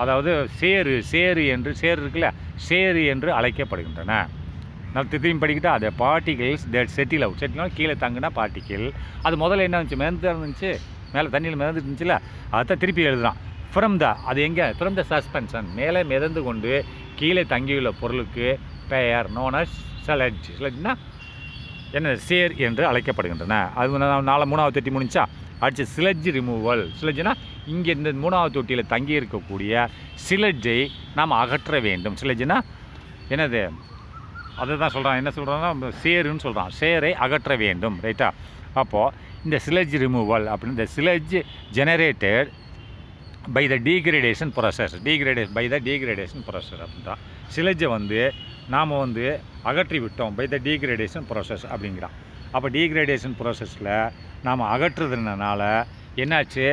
அதாவது சேறு இருக்குல்ல, சேறு என்று அழைக்கப்படுகின்றன. நான் திரும்பி படிக்கிட்டா, அது பார்ட்டிகிள்ஸ் தட் செட்டில் அவுட், கீழே தங்குனா பார்ட்டிகிள். அது முதல்ல என்ன இருந்துச்சு, மிதந்து இருந்துச்சு, மேலே தண்ணியில் மிதந்துட்டு இருந்துச்சுல, அதைத்தான் திருப்பி எழுதுறான். அது எங்கே, ஃப்ரம் த சஸ்பென்ஷன், மேலே மிதந்து கொண்டு கீழே தங்கியுள்ள பொருளுக்கு பெயர் நோன் அஸ் ஸ்லெட்ஜ்னா என்ன, சேர் என்று அழைக்கப்படுகின்றன. அது 3வது தொட்டி முடிஞ்சா அடுத்து ஸ்லெட்ஜ் ரிமூவல். ஸ்லெட்ஜ்னா இங்கே இந்த 3வது தொட்டியில் தங்கி இருக்கக்கூடிய ஸ்லெட்ஜை நாம் அகற்ற வேண்டும். ஸ்லெட்ஜ்னா என்னது, அதை தான் சொல்கிறான். என்ன சொல்கிறான்னா சேருன்னு சொல்கிறான், சேரை அகற்ற வேண்டும். ரைட்டா, அப்போது இந்த ஸ்லெட்ஜ் ரிமூவல் அப்படின்னு, இந்த sludge generated by the degradation process அப்படின்றான். ஸ்லெட்ஜை வந்து நாம் வந்து அகற்றி விட்டோம் பை த டீக்ரேடேஷன் ப்ராசஸ் அப்படிங்கிறான். அப்போ டீக்ரேடேஷன் ப்ராசஸில் நாம் அகற்றுறதுனால என்னாச்சு,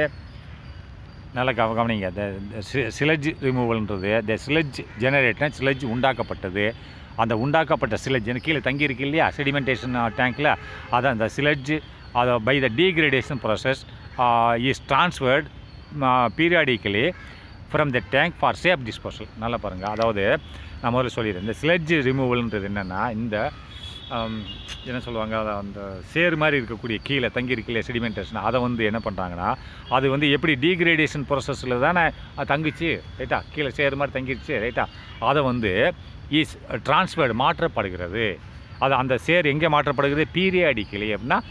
நல்லா கவனிங்க. ஸ்லெட்ஜ் ரிமூவல்ன்றது த ஸ்லெட்ஜ் ஜெனரேட்டர், ஸ்லெட்ஜ் உண்டாக்கப்பட்டது. அந்த உண்டாக்கப்பட்ட ஸ்லெட்ஜ் கீழே தங்கியிருக்கு இல்லையா செடிமெண்டேஷன் டேங்க்கில், அதை அந்த ஸ்லெட்ஜ் அதை by the degradation process is transferred periodically from the tank for safe disposal. நல்லா பாருங்கள், அதாவது நான் முதல்ல சொல்லிடுறேன். இந்த ஸ்லெட்ஜ் ரிமூவல்ன்றது என்னென்னா, இந்த என்ன சொல்லுவாங்க, அந்த சேர் மாதிரி இருக்கக்கூடிய கீழே தங்கியிருக்கு இல்லையா செடிமெண்டேஷன், அதை வந்து என்ன பண்ணுறாங்கன்னா, அது வந்து எப்படி டீக்ரேடேஷன் ப்ராசஸில் தானே தங்கிச்சு. ரைட்டா, கீழே சேர் மாதிரி தங்கிடுச்சு. ரைட்டா, அதை வந்து இஸ் ட்ரான்ஸ்ஃபர்டு மாற்றப்படுகிறது. அது அந்த சேர் எங்கே மாற்றப்படுகிறது, பீரியாடிக்கலி அப்படின்னா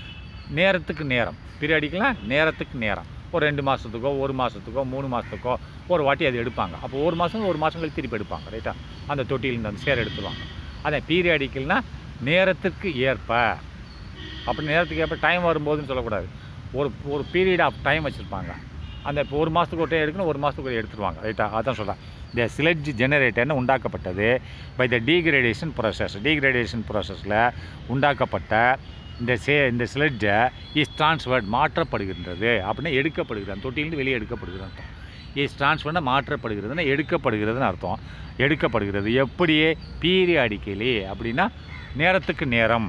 நேரத்துக்கு நேரம். பீரியாடிக்கெலாம் நேரத்துக்கு நேரம், ஒரு 2 மாதத்துக்கோ 1 மாதத்துக்கோ 3 மாதத்துக்கோ ஒரு வாட்டி அது எடுப்பாங்க. அப்போ 1 மாதம் 1 மாதம் கழித்து திருப்பி எடுப்பாங்க. ரைட்டா, அந்த தொட்டியிலேருந்து அந்த சேர் எடுத்துருவாங்க. அதை பீரியாடிக்கல்னால் நேரத்துக்கு ஏற்ப. அப்படி நேரத்துக்கு ஏற்ப டைம் வரும்போதுன்னு சொல்லக்கூடாது, ஒரு பீரியட் ஆஃப் டைம் வச்சுருப்பாங்க. அந்த இப்போ 1 மாதத்துக்கு ஒரு டைம் எடுக்கணும், 1 மாதத்துக்கு ஒரு எடுத்துருவாங்க. ரைட்டா, அதான் சொல்கிறேன். த ஸ்லெட்ஜ் ஜெனரேட்டர்னு உண்டாக்கப்பட்டது பை த டீக்ரேடேஷன் ப்ராசஸில் உண்டாக்கப்பட்ட இந்த ஸ்லெட்ஜை இஸ் ட்ரான்ஸ்ஃபர்ட் மாற்றப்படுகின்றது. அப்படின்னா எடுக்கப்படுகிறது, தொட்டியிலிருந்து வெளியே எடுக்கப்படுகிறது அர்த்தம். இஸ் ட்ரான்ஸ்ஃபர்னா மாற்றப்படுகிறதுனா எடுக்கப்படுகிறதுன்னு அர்த்தம். எடுக்கப்படுகிறது எப்படியே, பீரியாடிக்கலி அப்படின்னா நேரத்துக்கு நேரம்.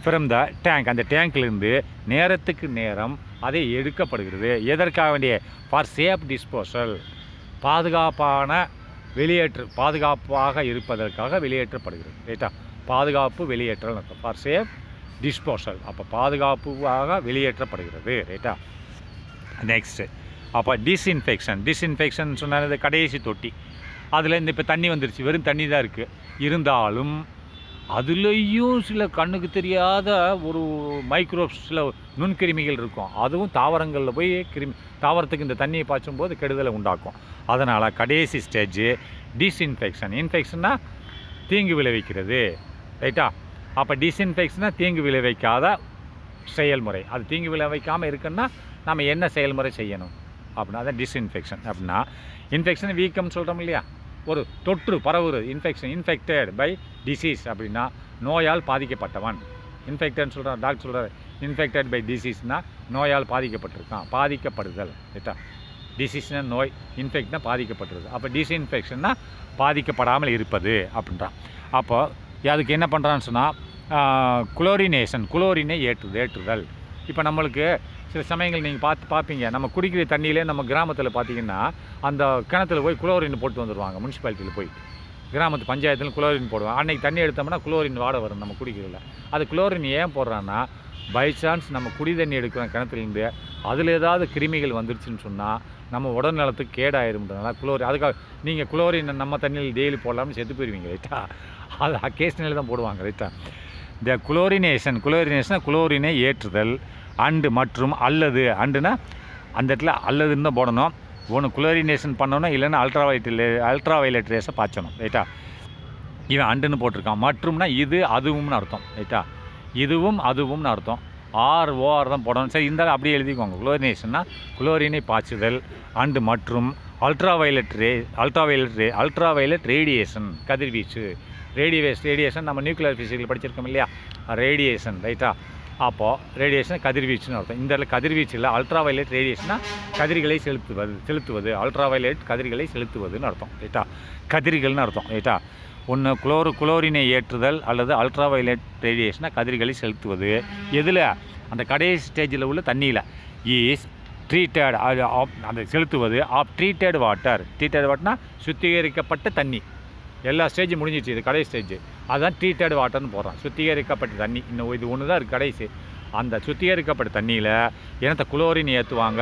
ஃப்ரம் த டேங்க், அந்த டேங்க்லேருந்து நேரத்துக்கு நேரம் அதை எடுக்கப்படுகிறது. எதற்காக வேண்டிய, ஃபார் சேஃப் டிஸ்போசல், பாதுகாப்பாக இருப்பதற்காக வெளியேற்றப்படுகிறது. ரைட்டா, பாதுகாப்பு வெளியேற்றல் அர்த்தம். ஃபார் சேஃப் டிஸ்போசல், அப்போ பாதுகாப்பாக வெளியேற்றப்படுகிறது. ரைட்டா, நெக்ஸ்ட்டு அப்போ டிஸ்இன்ஃபெக்ஷன் சொன்னது கடைசி தொட்டி. அதில் இந்த இப்போ தண்ணி வந்துருச்சு, வெறும் தண்ணி தான் இருக்குது. இருந்தாலும் அதுலேயும் சில கண்ணுக்கு தெரியாத ஒரு மைக்ரோப்ஸ், சில நுண்கிருமிகள் இருக்கும். அதுவும் தாவரங்களில் போய் தாவரத்துக்கு இந்த தண்ணியை பாய்ச்சும் போது கெடுதலை உண்டாக்கும். அதனால் கடைசி ஸ்டேஜ் டிஸ்இன்ஃபெக்ஷன். இன்ஃபெக்ஷன்னா தீங்கு விளைவிக்கிறது. ரைட்டா, அப்போ டிஸ்இன்ஃபெக்ஷன்னா தீங்கு விளைவிக்காத செயல்முறை. அது தீங்கு விளைவிக்காமல் இருக்குன்னா நம்ம என்ன செயல்முறை செய்யணும் அப்படின்னா அதான் டிஸ்இன்ஃபெக்ஷன். அப்படின்னா இன்ஃபெக்ஷன் வீக்கம்னு சொல்கிறோம் இல்லையா, ஒரு தொற்று பரவுறது. இன்ஃபெக்டட் பை டிசீஸ் அப்படின்னா நோயால் பாதிக்கப்பட்டவன். இன்ஃபெக்டட்னு சொல்கிறார் டாக்டர் சொல்கிறார். இன்ஃபெக்டட் பை டிசீஸ்னால் நோயால் பாதிக்கப்பட்டிருக்கான், பாதிக்கப்படுதல். ரைட்டா, டிசீஸ்னா நோய், இன்ஃபெக்ட்னா பாதிக்கப்பட்டிருக்கு. அப்போ டிஸ்இன்ஃபெக்ஷன்னா பாதிக்கப்படாமல் இருப்பது அப்படின்றான். அப்போ அதுக்கு என்ன பண்ணுறான்னு சொன்னால் குளோரினேஷன், குளோரினை ஏற்றுதல். இப்போ நம்மளுக்கு சில சமயங்கள் நீங்கள் பார்ப்பீங்க, நம்ம குடிக்கிற தண்ணியிலே நம்ம கிராமத்தில் பார்த்தீங்கன்னா அந்த கிணத்துல போய் குளோரின் போட்டு வந்துடுவாங்க. முனிசிபாலிட்டியில் போய் கிராமத்து பஞ்சாயத்தில் குளோரின் போடுவாங்க. அன்றைக்கி தண்ணி எடுத்தோம்னா குளோரின் வாடை வரும் நம்ம குடிக்கிறதுல. அது குளோரின் ஏன் போடுறான்னா, பை சான்ஸ் நம்ம குடி தண்ணி எடுக்கிற கிணத்துலேருந்து அதில் ஏதாவது கிருமிகள் வந்துருச்சுன்னு சொன்னால் நம்ம உடல் நலத்துக்கு கேடாயிரும்ன்றதுனால குளோரின். அதுக்காக நீங்கள் குளோரின் நம்ம தண்ணியில் டெய்லி போடலாம்னு செத்து போயிடுவீங்க ரைட்டா. அது அக்கேஷனில் தான் போடுவாங்க ரைட்டா. இந்த குளோரினேஷன், குளோரினை ஏற்றுதல் அண்டு மற்றும் அல்லது. அண்டுனா அந்த இடத்துல அல்லதுன்னு தான் போடணும். ஒன்று குளோரினேஷன் பண்ணணும், இல்லைன்னா அல்ட்ராவைலட் ரேஸை பாய்ச்சணும் ரைட்டா. இவன் அண்டுன்னு போட்டிருக்கான். மற்றும்னா இது அதுவும்னு அர்த்தம் ரைட்டா. இதுவும் அதுவும்னு அர்த்தம். ஓஆர் தான் போடணும். சரி, இந்த அப்படியே எழுதிக்கோங்க. குளோரினேஷன்னா குளோரினை பாய்ச்சுதல் அண்டு மற்றும் அல்ட்ராவைலட் ரேடியேஷன், கதிர்வீச்சு. ரேடியேஷன் நம்ம நியூக்ளியர் ஃபிசிக்ஸில் படிச்சிருக்கோம் இல்லையா, ரேடியேஷன் ரைட்டா. அப்போது ரேடியேஷன் கதிர்வீச்சுன்னு அர்த்தம். இந்த கதிர்வீச்சு இல்லை, அல்ட்ராவைலட் ரேடியேஷன்னா கதிர்களை செலுத்துவது அல்ட்ராவைலட் கதிர்களை செலுத்துவதுன்னு அர்த்தம் ரைட்டா. கதிர்கள்னு அர்த்தம் ரைட்டா. ஒன்று குளோரினை ஏற்றுதல் அல்லது அல்ட்ராவைலட் ரேடியேஷனை கதிர்களை செலுத்துவது. எதில்? அந்த கடைசி ஸ்டேஜில் உள்ள தண்ணியில். இஸ் ட்ரீட்டட், அந்த செலுத்துவது ஆஃப் ட்ரீட்டட் வாட்டர்னா சுத்திகரிக்கப்பட்ட தண்ணி. எல்லா ஸ்டேஜும் முடிஞ்சிச்சு, இது கடைசி ஸ்டேஜ். அதுதான் ட்ரீட்டட் வாட்டர்னு போடுறான். சுத்திகரிக்கப்பட்ட தண்ணி. இன்னும் இது ஒன்று தான் இருக்குது கடைசி. அந்த சுத்திகரிக்கப்பட்ட தண்ணியில் என்னத்தை குளோரின் ஏற்றுவாங்க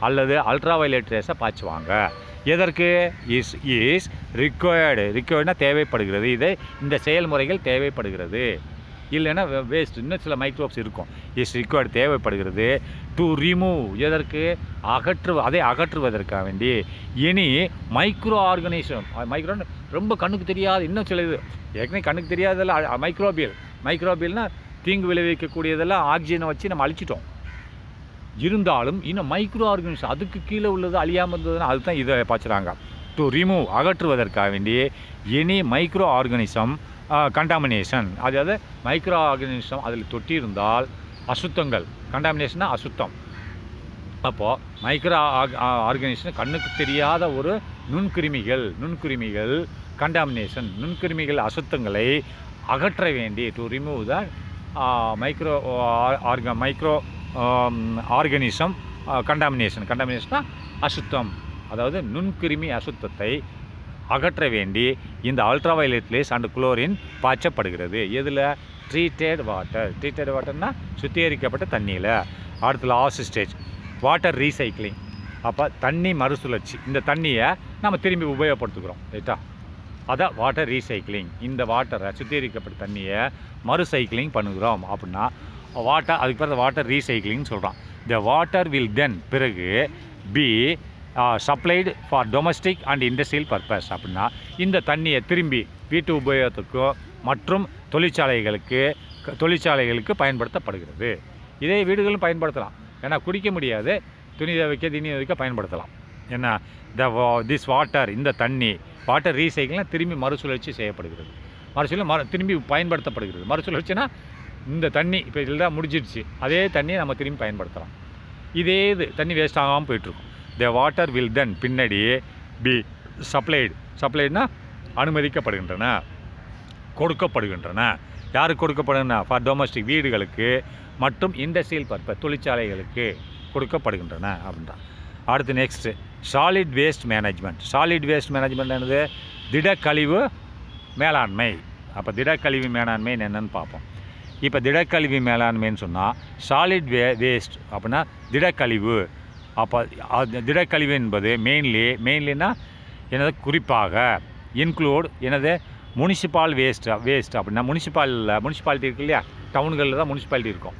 அல்லது அல்ட்ராவைலட் ரேஸை பாய்ச்சுவாங்க. எதற்கு? இஸ் ரிக்வயர்டுனா தேவைப்படுகிறது. இந்த செயல்முறைகள் தேவைப்படுகிறது. இல்லைன்னா வேஸ்ட், இன்னும் சில மைக்ரோப்ஸ் இருக்கும். இஸ் ரிக்வயர்டு தேவைப்படுகிறது. டு ரிமூவ், எதற்கு? அதை அகற்றுவதற்காக வேண்டி. எனி மைக்ரோ ஆர்கனைசம் ரொம்ப கண்ணுக்கு தெரியாது, இன்னும் சில இது ஏற்கனவே கண்ணுக்கு தெரியாததெல்லாம் மைக்ரோபியல்னால் தீங்கு விளைவிக்கக்கூடியதெல்லாம் ஆக்சிஜனை வச்சு நம்ம அழிச்சிட்டோம். இருந்தாலும் இன்னும் மைக்ரோ ஆர்கனிசம் அதுக்கு கீழே உள்ளது அழியாமல் இருந்ததுன்னா அதுதான் இதை பாய்ச்சுறாங்க. டு ரிமூவ், அகற்றுவதற்காக வேண்டி. எனி மைக்ரோ ஆர்கனிசம் கண்டாமினேஷன், அதாவது மைக்ரோ ஆர்கனிசம் அதில் தொட்டியிருந்தால் அசுத்தங்கள். கண்டாமினேஷன்னா அசுத்தம். அப்போது மைக்ரோ ஆர்கனிசம் கண்ணுக்கு தெரியாத ஒரு நுண்கிருமிகள் கண்டாமினேஷன், நுண்கிருமிகள் அசுத்தங்களை அகற்ற வேண்டி. To remove the micro organism கண்டாமினேஷன்னா அசுத்தம், அதாவது நுண்கிருமி அசுத்தத்தை அகற்ற வேண்டி இந்த அல்ட்ராவைலட் ரேஸ் அண்ட் குளோரின் பாய்ச்சப்படுகிறது. எதில்? ட்ரீட்டட் வாட்டர்னா சுத்திகரிக்கப்பட்ட தண்ணியில். அடுத்த லாஸ்ட் ஸ்டேஜ் வாட்டர் ரீசைக்ளிங். அப்போ தண்ணி மறுசுழற்சி. இந்த தண்ணியை நம்ம திரும்பி உபயோகப்படுத்துகிறோம் ரைட்டா. அதான் வாட்டர் ரீசைக்ளிங். இந்த வாட்டரை சுத்திகரிக்கப்பட்ட தண்ணியை மறுசைக்கிளிங் பண்ணுகிறோம் அப்படின்னா அதுக்கு பிறகு வாட்டர் ரீசைக்ளிங்னு சொல்கிறான். த வாட்டர் வில் தென் பிறகு be supplied for domestic and industrial purpose. அப்படின்னா இந்த தண்ணியை திரும்பி வீட்டு உபயோகத்துக்கோ மற்றும் தொழிற்சாலைகளுக்கு பயன்படுத்தப்படுகிறது. இதே வீடுகளும் பயன்படுத்தலாம். ஏன்னா குடிக்க முடியாது, துணி துவைக்க பயன்படுத்தலாம். ஏன்னா திஸ் வாட்டர், இந்த தண்ணி வாட்டர் ரீசைக்கிள்னால் திரும்பி மறுசுழற்சி செய்யப்படுகிறது. திரும்பி பயன்படுத்தப்படுகிறது. மறுசுழற்சினா இந்த தண்ணி இப்போ இதில் தான் முடிஞ்சிடுச்சு, அதே தண்ணியை நம்ம திரும்பி பயன்படுத்தலாம். இதே தண்ணி வேஸ்ட் ஆகாமல் போயிட்டுருக்கும். த வாட்டர் வில் தென் பின்னாடி பி சப்ளைடுனா அனுமதிக்கப்படுகின்றன, கொடுக்கப்படுகின்றன. யாருக்கு கொடுக்கப்படுகின்றன? ஃபார் டொமஸ்டிக் வீடுகளுக்கு மற்றும் இண்டஸ்ட்ரியல் பர்பஸ் தொழிற்சாலைகளுக்கு கொடுக்கப்படுகின்றன அப்படின்றான். அடுத்து நெக்ஸ்ட்டு சாலிட் வேஸ்ட் மேனேஜ்மெண்ட் என்னது? திடக்கழிவு மேலாண்மை. அப்போ திடக்கழிவு மேலாண்மை என்னென்னு பார்ப்போம். இப்போ திடக்கழிவு மேலாண்மைன்னு சொன்னால் சாலிட் வேஸ்ட் அப்படின்னா திடக்கழிவு. அப்போ திடக்கழிவு என்பது மெயின்லினா என்னது? குறிப்பாக இன்க்ளூட் என்னது? முனிசிபால் வேஸ்ட் அப்படின்னா முனிசிபாலிட்டி இருக்கு இல்லையா, டவுன்களில் தான் முனிசிபாலிட்டி இருக்கும்,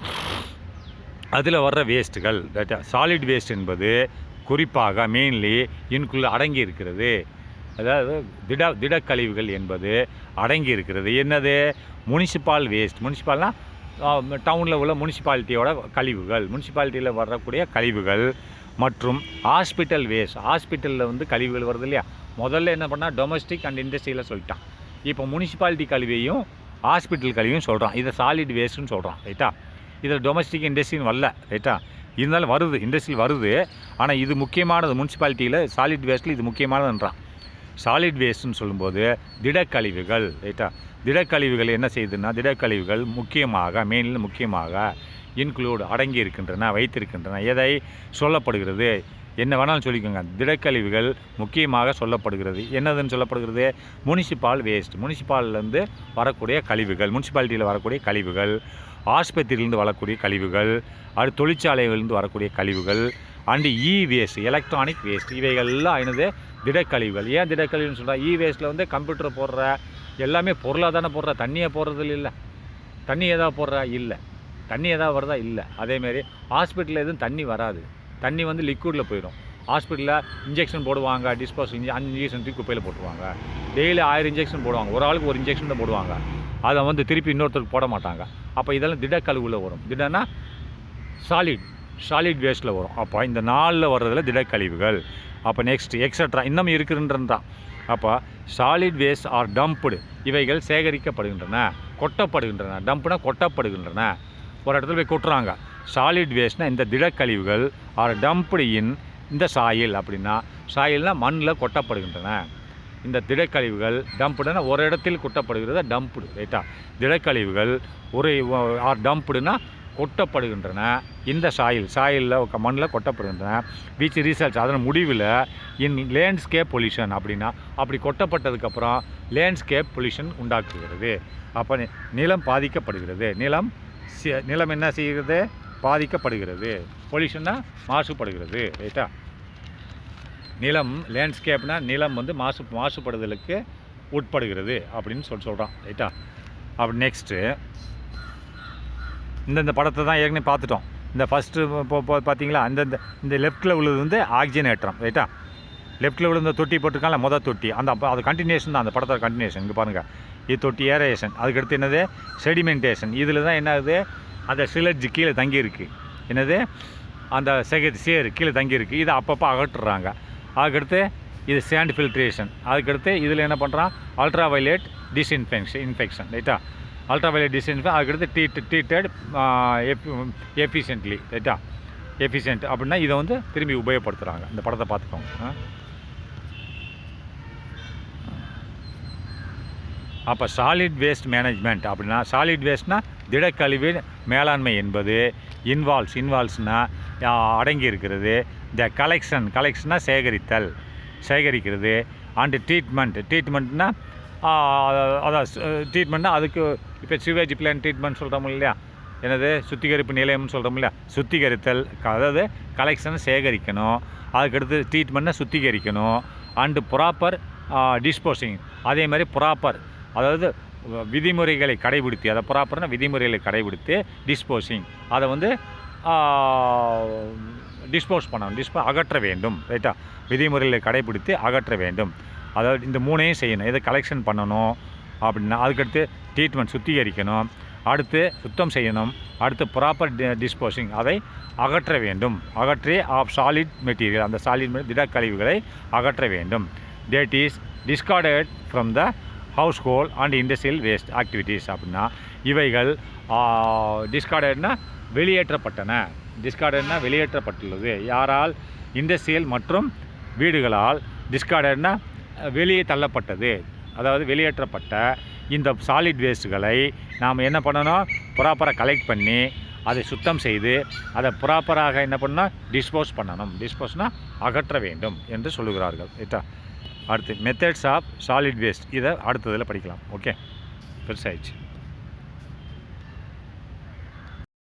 அதில் வர்ற வேஸ்ட்டுகள். சாலிட் வேஸ்ட் என்பது குறிப்பாக மெயின்லி இன்க்ளூட் அடங்கி இருக்கிறது. அதாவது திடக்கழிவுகள் என்பது அடங்கி இருக்கிறது. என்னது? Municipal waste. முனிசிபால்னால் டவுனில் உள்ள முனிசிபாலிட்டியோட கழிவுகள், முனிசிபாலிட்டியில் வரக்கூடிய கழிவுகள் மற்றும் ஹாஸ்பிட்டல் வேஸ்ட். ஹாஸ்பிட்டலில் கழிவுகள் வருது இல்லையா. முதல்ல என்ன பண்ணால் டொமஸ்டிக் அண்ட் இண்டஸ்ட்ரியில் சொல்லிட்டான். இப்போ முனிசிபாலிட்டி கழிவையும் ஹாஸ்பிட்டல் கழிவையும் சொல்கிறான். இதை சாலிட் வேஸ்ட்டுன்னு சொல்கிறான் ரைட்டா. இதில் டொமஸ்டிக் இண்டஸ்ட்ரின்னு வரல ரைட்டா. இருந்தாலும் வருது, இண்டஸ்ட்ரியில் வருது. ஆனால் இது முக்கியமானது முனிசிபாலிட்டியில். சாலிட் வேஸ்ட்டில் இது முக்கியமானதுன்றான். சாலிட் வேஸ்ட்டுன்னு சொல்லும்போது திடக்கழிவுகள் ரைட்டா. திடக்கழிவுகள் என்ன செய்யுதுன்னா, திடக்கழிவுகள் முக்கியமாக இன்க்ளூட் அடங்கி இருக்கின்றன, வைத்திருக்கின்றன. எதை சொல்லப்படுகிறது? என்ன வேணாலும் சொல்லிக்கோங்க. திடக்கழிவுகள் முக்கியமாக சொல்லப்படுகிறது. என்னதுன்னு சொல்லப்படுகிறது? முனிசிபால் வேஸ்ட், முனிசிபாலிலேருந்து வரக்கூடிய கழிவுகள், முனிசிபாலிட்டியில் வரக்கூடிய கழிவுகள், ஆஸ்பத்திரியிலேருந்து வரக்கூடிய கழிவுகள், அது தொழிற்சாலைகளிலிருந்து வரக்கூடிய கழிவுகள், அண்டு வேஸ்ட், எலக்ட்ரானிக் வேஸ்ட், இவைகள்லாம் என்னது? திடக்கழிவுகள். ஏன் திடக்கழிவுன்னு சொல்கிறா? வேஸ்ட்டில் வந்து கம்ப்யூட்டர் போடுற எல்லாமே பொருளாக தானே போடுற, தண்ணியை போடுறது இல்லை. தண்ணி எதாவது போடுறா? இல்லை. தண்ணி எதாவது வருதா? இல்லை. அதேமாரி ஹாஸ்பிட்டலில் எதுவும் தண்ணி வராது. தண்ணி வந்து லிக்விடில் போயிடும். ஹாஸ்பிட்டலில் இன்ஜெக்ஷன் போடுவாங்க, டிஸ்போஸ் 5 இன்ஜெக்ஷன் தூக்கி குப்பையில் போட்டுருவாங்க. டெய்லி 1000 இன்ஜெக்ஷன் போடுவாங்க. ஒரு ஆளுக்கு ஒரு இன்ஜெக்ஷன் தான் போடுவாங்க. அதை வந்து திருப்பி இன்னொருத்தருக்கு போட மாட்டாங்க. அப்போ இதெல்லாம் திடக்கழிவுல வரும். திடன்னா சாலிட் வேஸ்ட்டில் வரும். அப்போ இந்த 4ல் வர்றதில் திடக்கழிவுகள். அப்போ நெக்ஸ்ட் எக்ஸட்ரா இன்னும் இருக்குன்றதான். அப்போ சாலிட் வேஸ்ட் ஆர் டம்ப்டு, இவைகள் சேகரிக்கப்படுகின்றன, கொட்டப்படுகின்றன. டம்ப்னா கொட்டப்படுகின்றன, ஒரு இடத்துல போய் கொட்டுறாங்க. சாலிட் வேஸ்ட்னால் இந்த திடக்கழிவுகள் ஆர் டம்ப்டு இன் இந்த சாயில். அப்படின்னா சாயில்னால் மண்ணில் கொட்டப்படுகின்றன. இந்த திடக்கழிவுகள் டம்ப்டுனா ஒரு இடத்தில் கொட்டப்படுகிறது, டம்ப்டு. ரைட்டா? திடக்கழிவுகள் ஒரு ஆர் டம்ப்டுனா கொட்டப்படுகின்றன. இந்த சாயிலில் மண்ணில் கொட்டப்படுகின்றன. விச் ரிசல்ட்ஸ், அதன் முடிவில் இன் லேண்ட்ஸ்கேப் பொல்யூஷன். அப்படின்னா அப்படி கொட்டப்பட்டதுக்கப்புறம் லேண்ட்ஸ்கேப் பொல்யூஷன் உண்டாக்குகிறது. அப்போ நிலம் பாதிக்கப்படுகிறது. நிலம் என்ன செய்கிறது? பாதிக்கப்படுகிறது. பொல்யூஷன்னா மாசுபடுகிறது. ரைட்டா? நிலம் லேண்ட்ஸ்கேப்னால் நிலம் வந்து மாசுபடுதலுக்கு உட்படுகிறது அப்படின்னு சொல்கிறான். ரைட்டா? அப்படி நெக்ஸ்ட்டு இந்த படத்தை தான் ஏற்கனவே பார்த்துட்டோம். இந்த ஃபஸ்ட்டு இப்போ பார்த்தீங்களா, இந்த லெஃப்ட்டில் உள்ளது வந்து ஆக்சிஜனேற்றம். ரைட்டா? லெஃப்ட்டில் உள்ள இந்த தொட்டி போட்டிருக்காங்களா, தொட்டி, அது கண்டினியூஷன் தான், அந்த படத்தோட கண்டினியூஷன். இங்கே பாருங்கள், இது தொட்டி ஏரேஷன். அதுக்கடுத்து என்னது? செடிமெண்டேஷன். இதில் தான் என்ன ஆகுது? அந்த சிலர்ஜி கீழே தங்கியிருக்கு. என்னது? அந்த சேறு கீழே தங்கியிருக்கு. இதை அப்பப்போ அகற்றுறாங்க. அதுக்கடுத்து இது சேண்ட் ஃபில்ட்ரேஷன். அதுக்கடுத்து இதில் என்ன பண்ணுறான்? Ultra violet infection. ரைட்டா? Ultra violet disinfection. அதுக்கடுத்து ட்ரீட்டட் எஃபிஷியன்ட்லி. ரைட்டா? எஃபிஷியன்ட் அப்படின்னா இதை வந்து திரும்பி உபயோகப்படுத்துகிறாங்க. இந்த படத்தை பார்த்துக்கோங்க. அப்போ சாலிட் வேஸ்ட் மேனேஜ்மெண்ட் அப்படின்னா, சாலிட் வேஸ்ட்னால் திடக்கழிவு மேலாண்மை என்பது இன்வால்வ்ஸ்னால் அடங்கி இருக்கிறது. இந்த கலெக்ஷன்னா சேகரிக்கிறது. அண்டு ட்ரீட்மெண்ட்னா அதான் ட்ரீட்மெண்ட்னா அதுக்கு இப்போ சிவேஜ் பிளான் ட்ரீட்மெண்ட் சொல்கிறோம் இல்லையா? என்னது? சுத்திகரிப்பு நிலையம்னு சொல்கிறோம் இல்லையா? சுத்திகரித்தல், அதாவது கலெக்ஷனை சேகரிக்கணும். அதுக்கடுத்து ட்ரீட்மெண்ட்னா சுத்திகரிக்கணும். அண்டு ப்ராப்பர் டிஸ்போசிங், அதே மாதிரி ப்ராப்பர், அதாவது விதிமுறைகளை கடைபிடித்து, அதை ப்ராப்பர்னா விதிமுறைகளை கடைபிடித்து டிஸ்போசிங், அதை வந்து டிஸ்போஸ் பண்ணணும், அகற்ற வேண்டும். ரைட்டா? விதிமுறைகளை கடைபிடித்து அகற்ற வேண்டும். அதாவது இந்த 3ஐயும் செய்யணும். இதை கலெக்ஷன் பண்ணணும் அப்படின்னா, அதுக்கடுத்து ட்ரீட்மெண்ட் சுத்திகரிக்கணும், அடுத்து சுத்தம் செய்யணும், அடுத்து ப்ராப்பர் டிஸ்போசிங், அதை அகற்ற வேண்டும். அகற்றி சாலிட் மெட்டீரியல், அந்த திடக்கழிவுகளை அகற்ற வேண்டும். That is discarded from the household and industrial waste activities. அப்படின்னா இவைகள் டிஸ்கார்டட்னா வெளியேற்றப்பட்டுள்ளது. யாரால்? இண்டஸ்ட்ரியல் மற்றும் வீடுகளால். டிஸ்கார்டட்னா வெளியே தள்ளப்பட்டது, அதாவது வெளியேற்றப்பட்ட இந்த சாலிட் வேஸ்ட்டுகளை நாம் என்ன பண்ணணும்? ப்ராப்பராக கலெக்ட் பண்ணி அதை சுத்தம் செய்து அதை ப்ராப்பராக என்ன பண்ணணும்? டிஸ்போஸ் பண்ணணும். டிஸ்போஸ்னால் அகற்ற வேண்டும் என்று சொல்லுகிறார்கள். ரைட்டா? அடுத்து மெத்தட்ஸ் ஆஃப் சாலிட் வேஸ்ட், இதை அடுத்ததில் படிக்கலாம். ஓகே, பெருசாகிடுச்சு.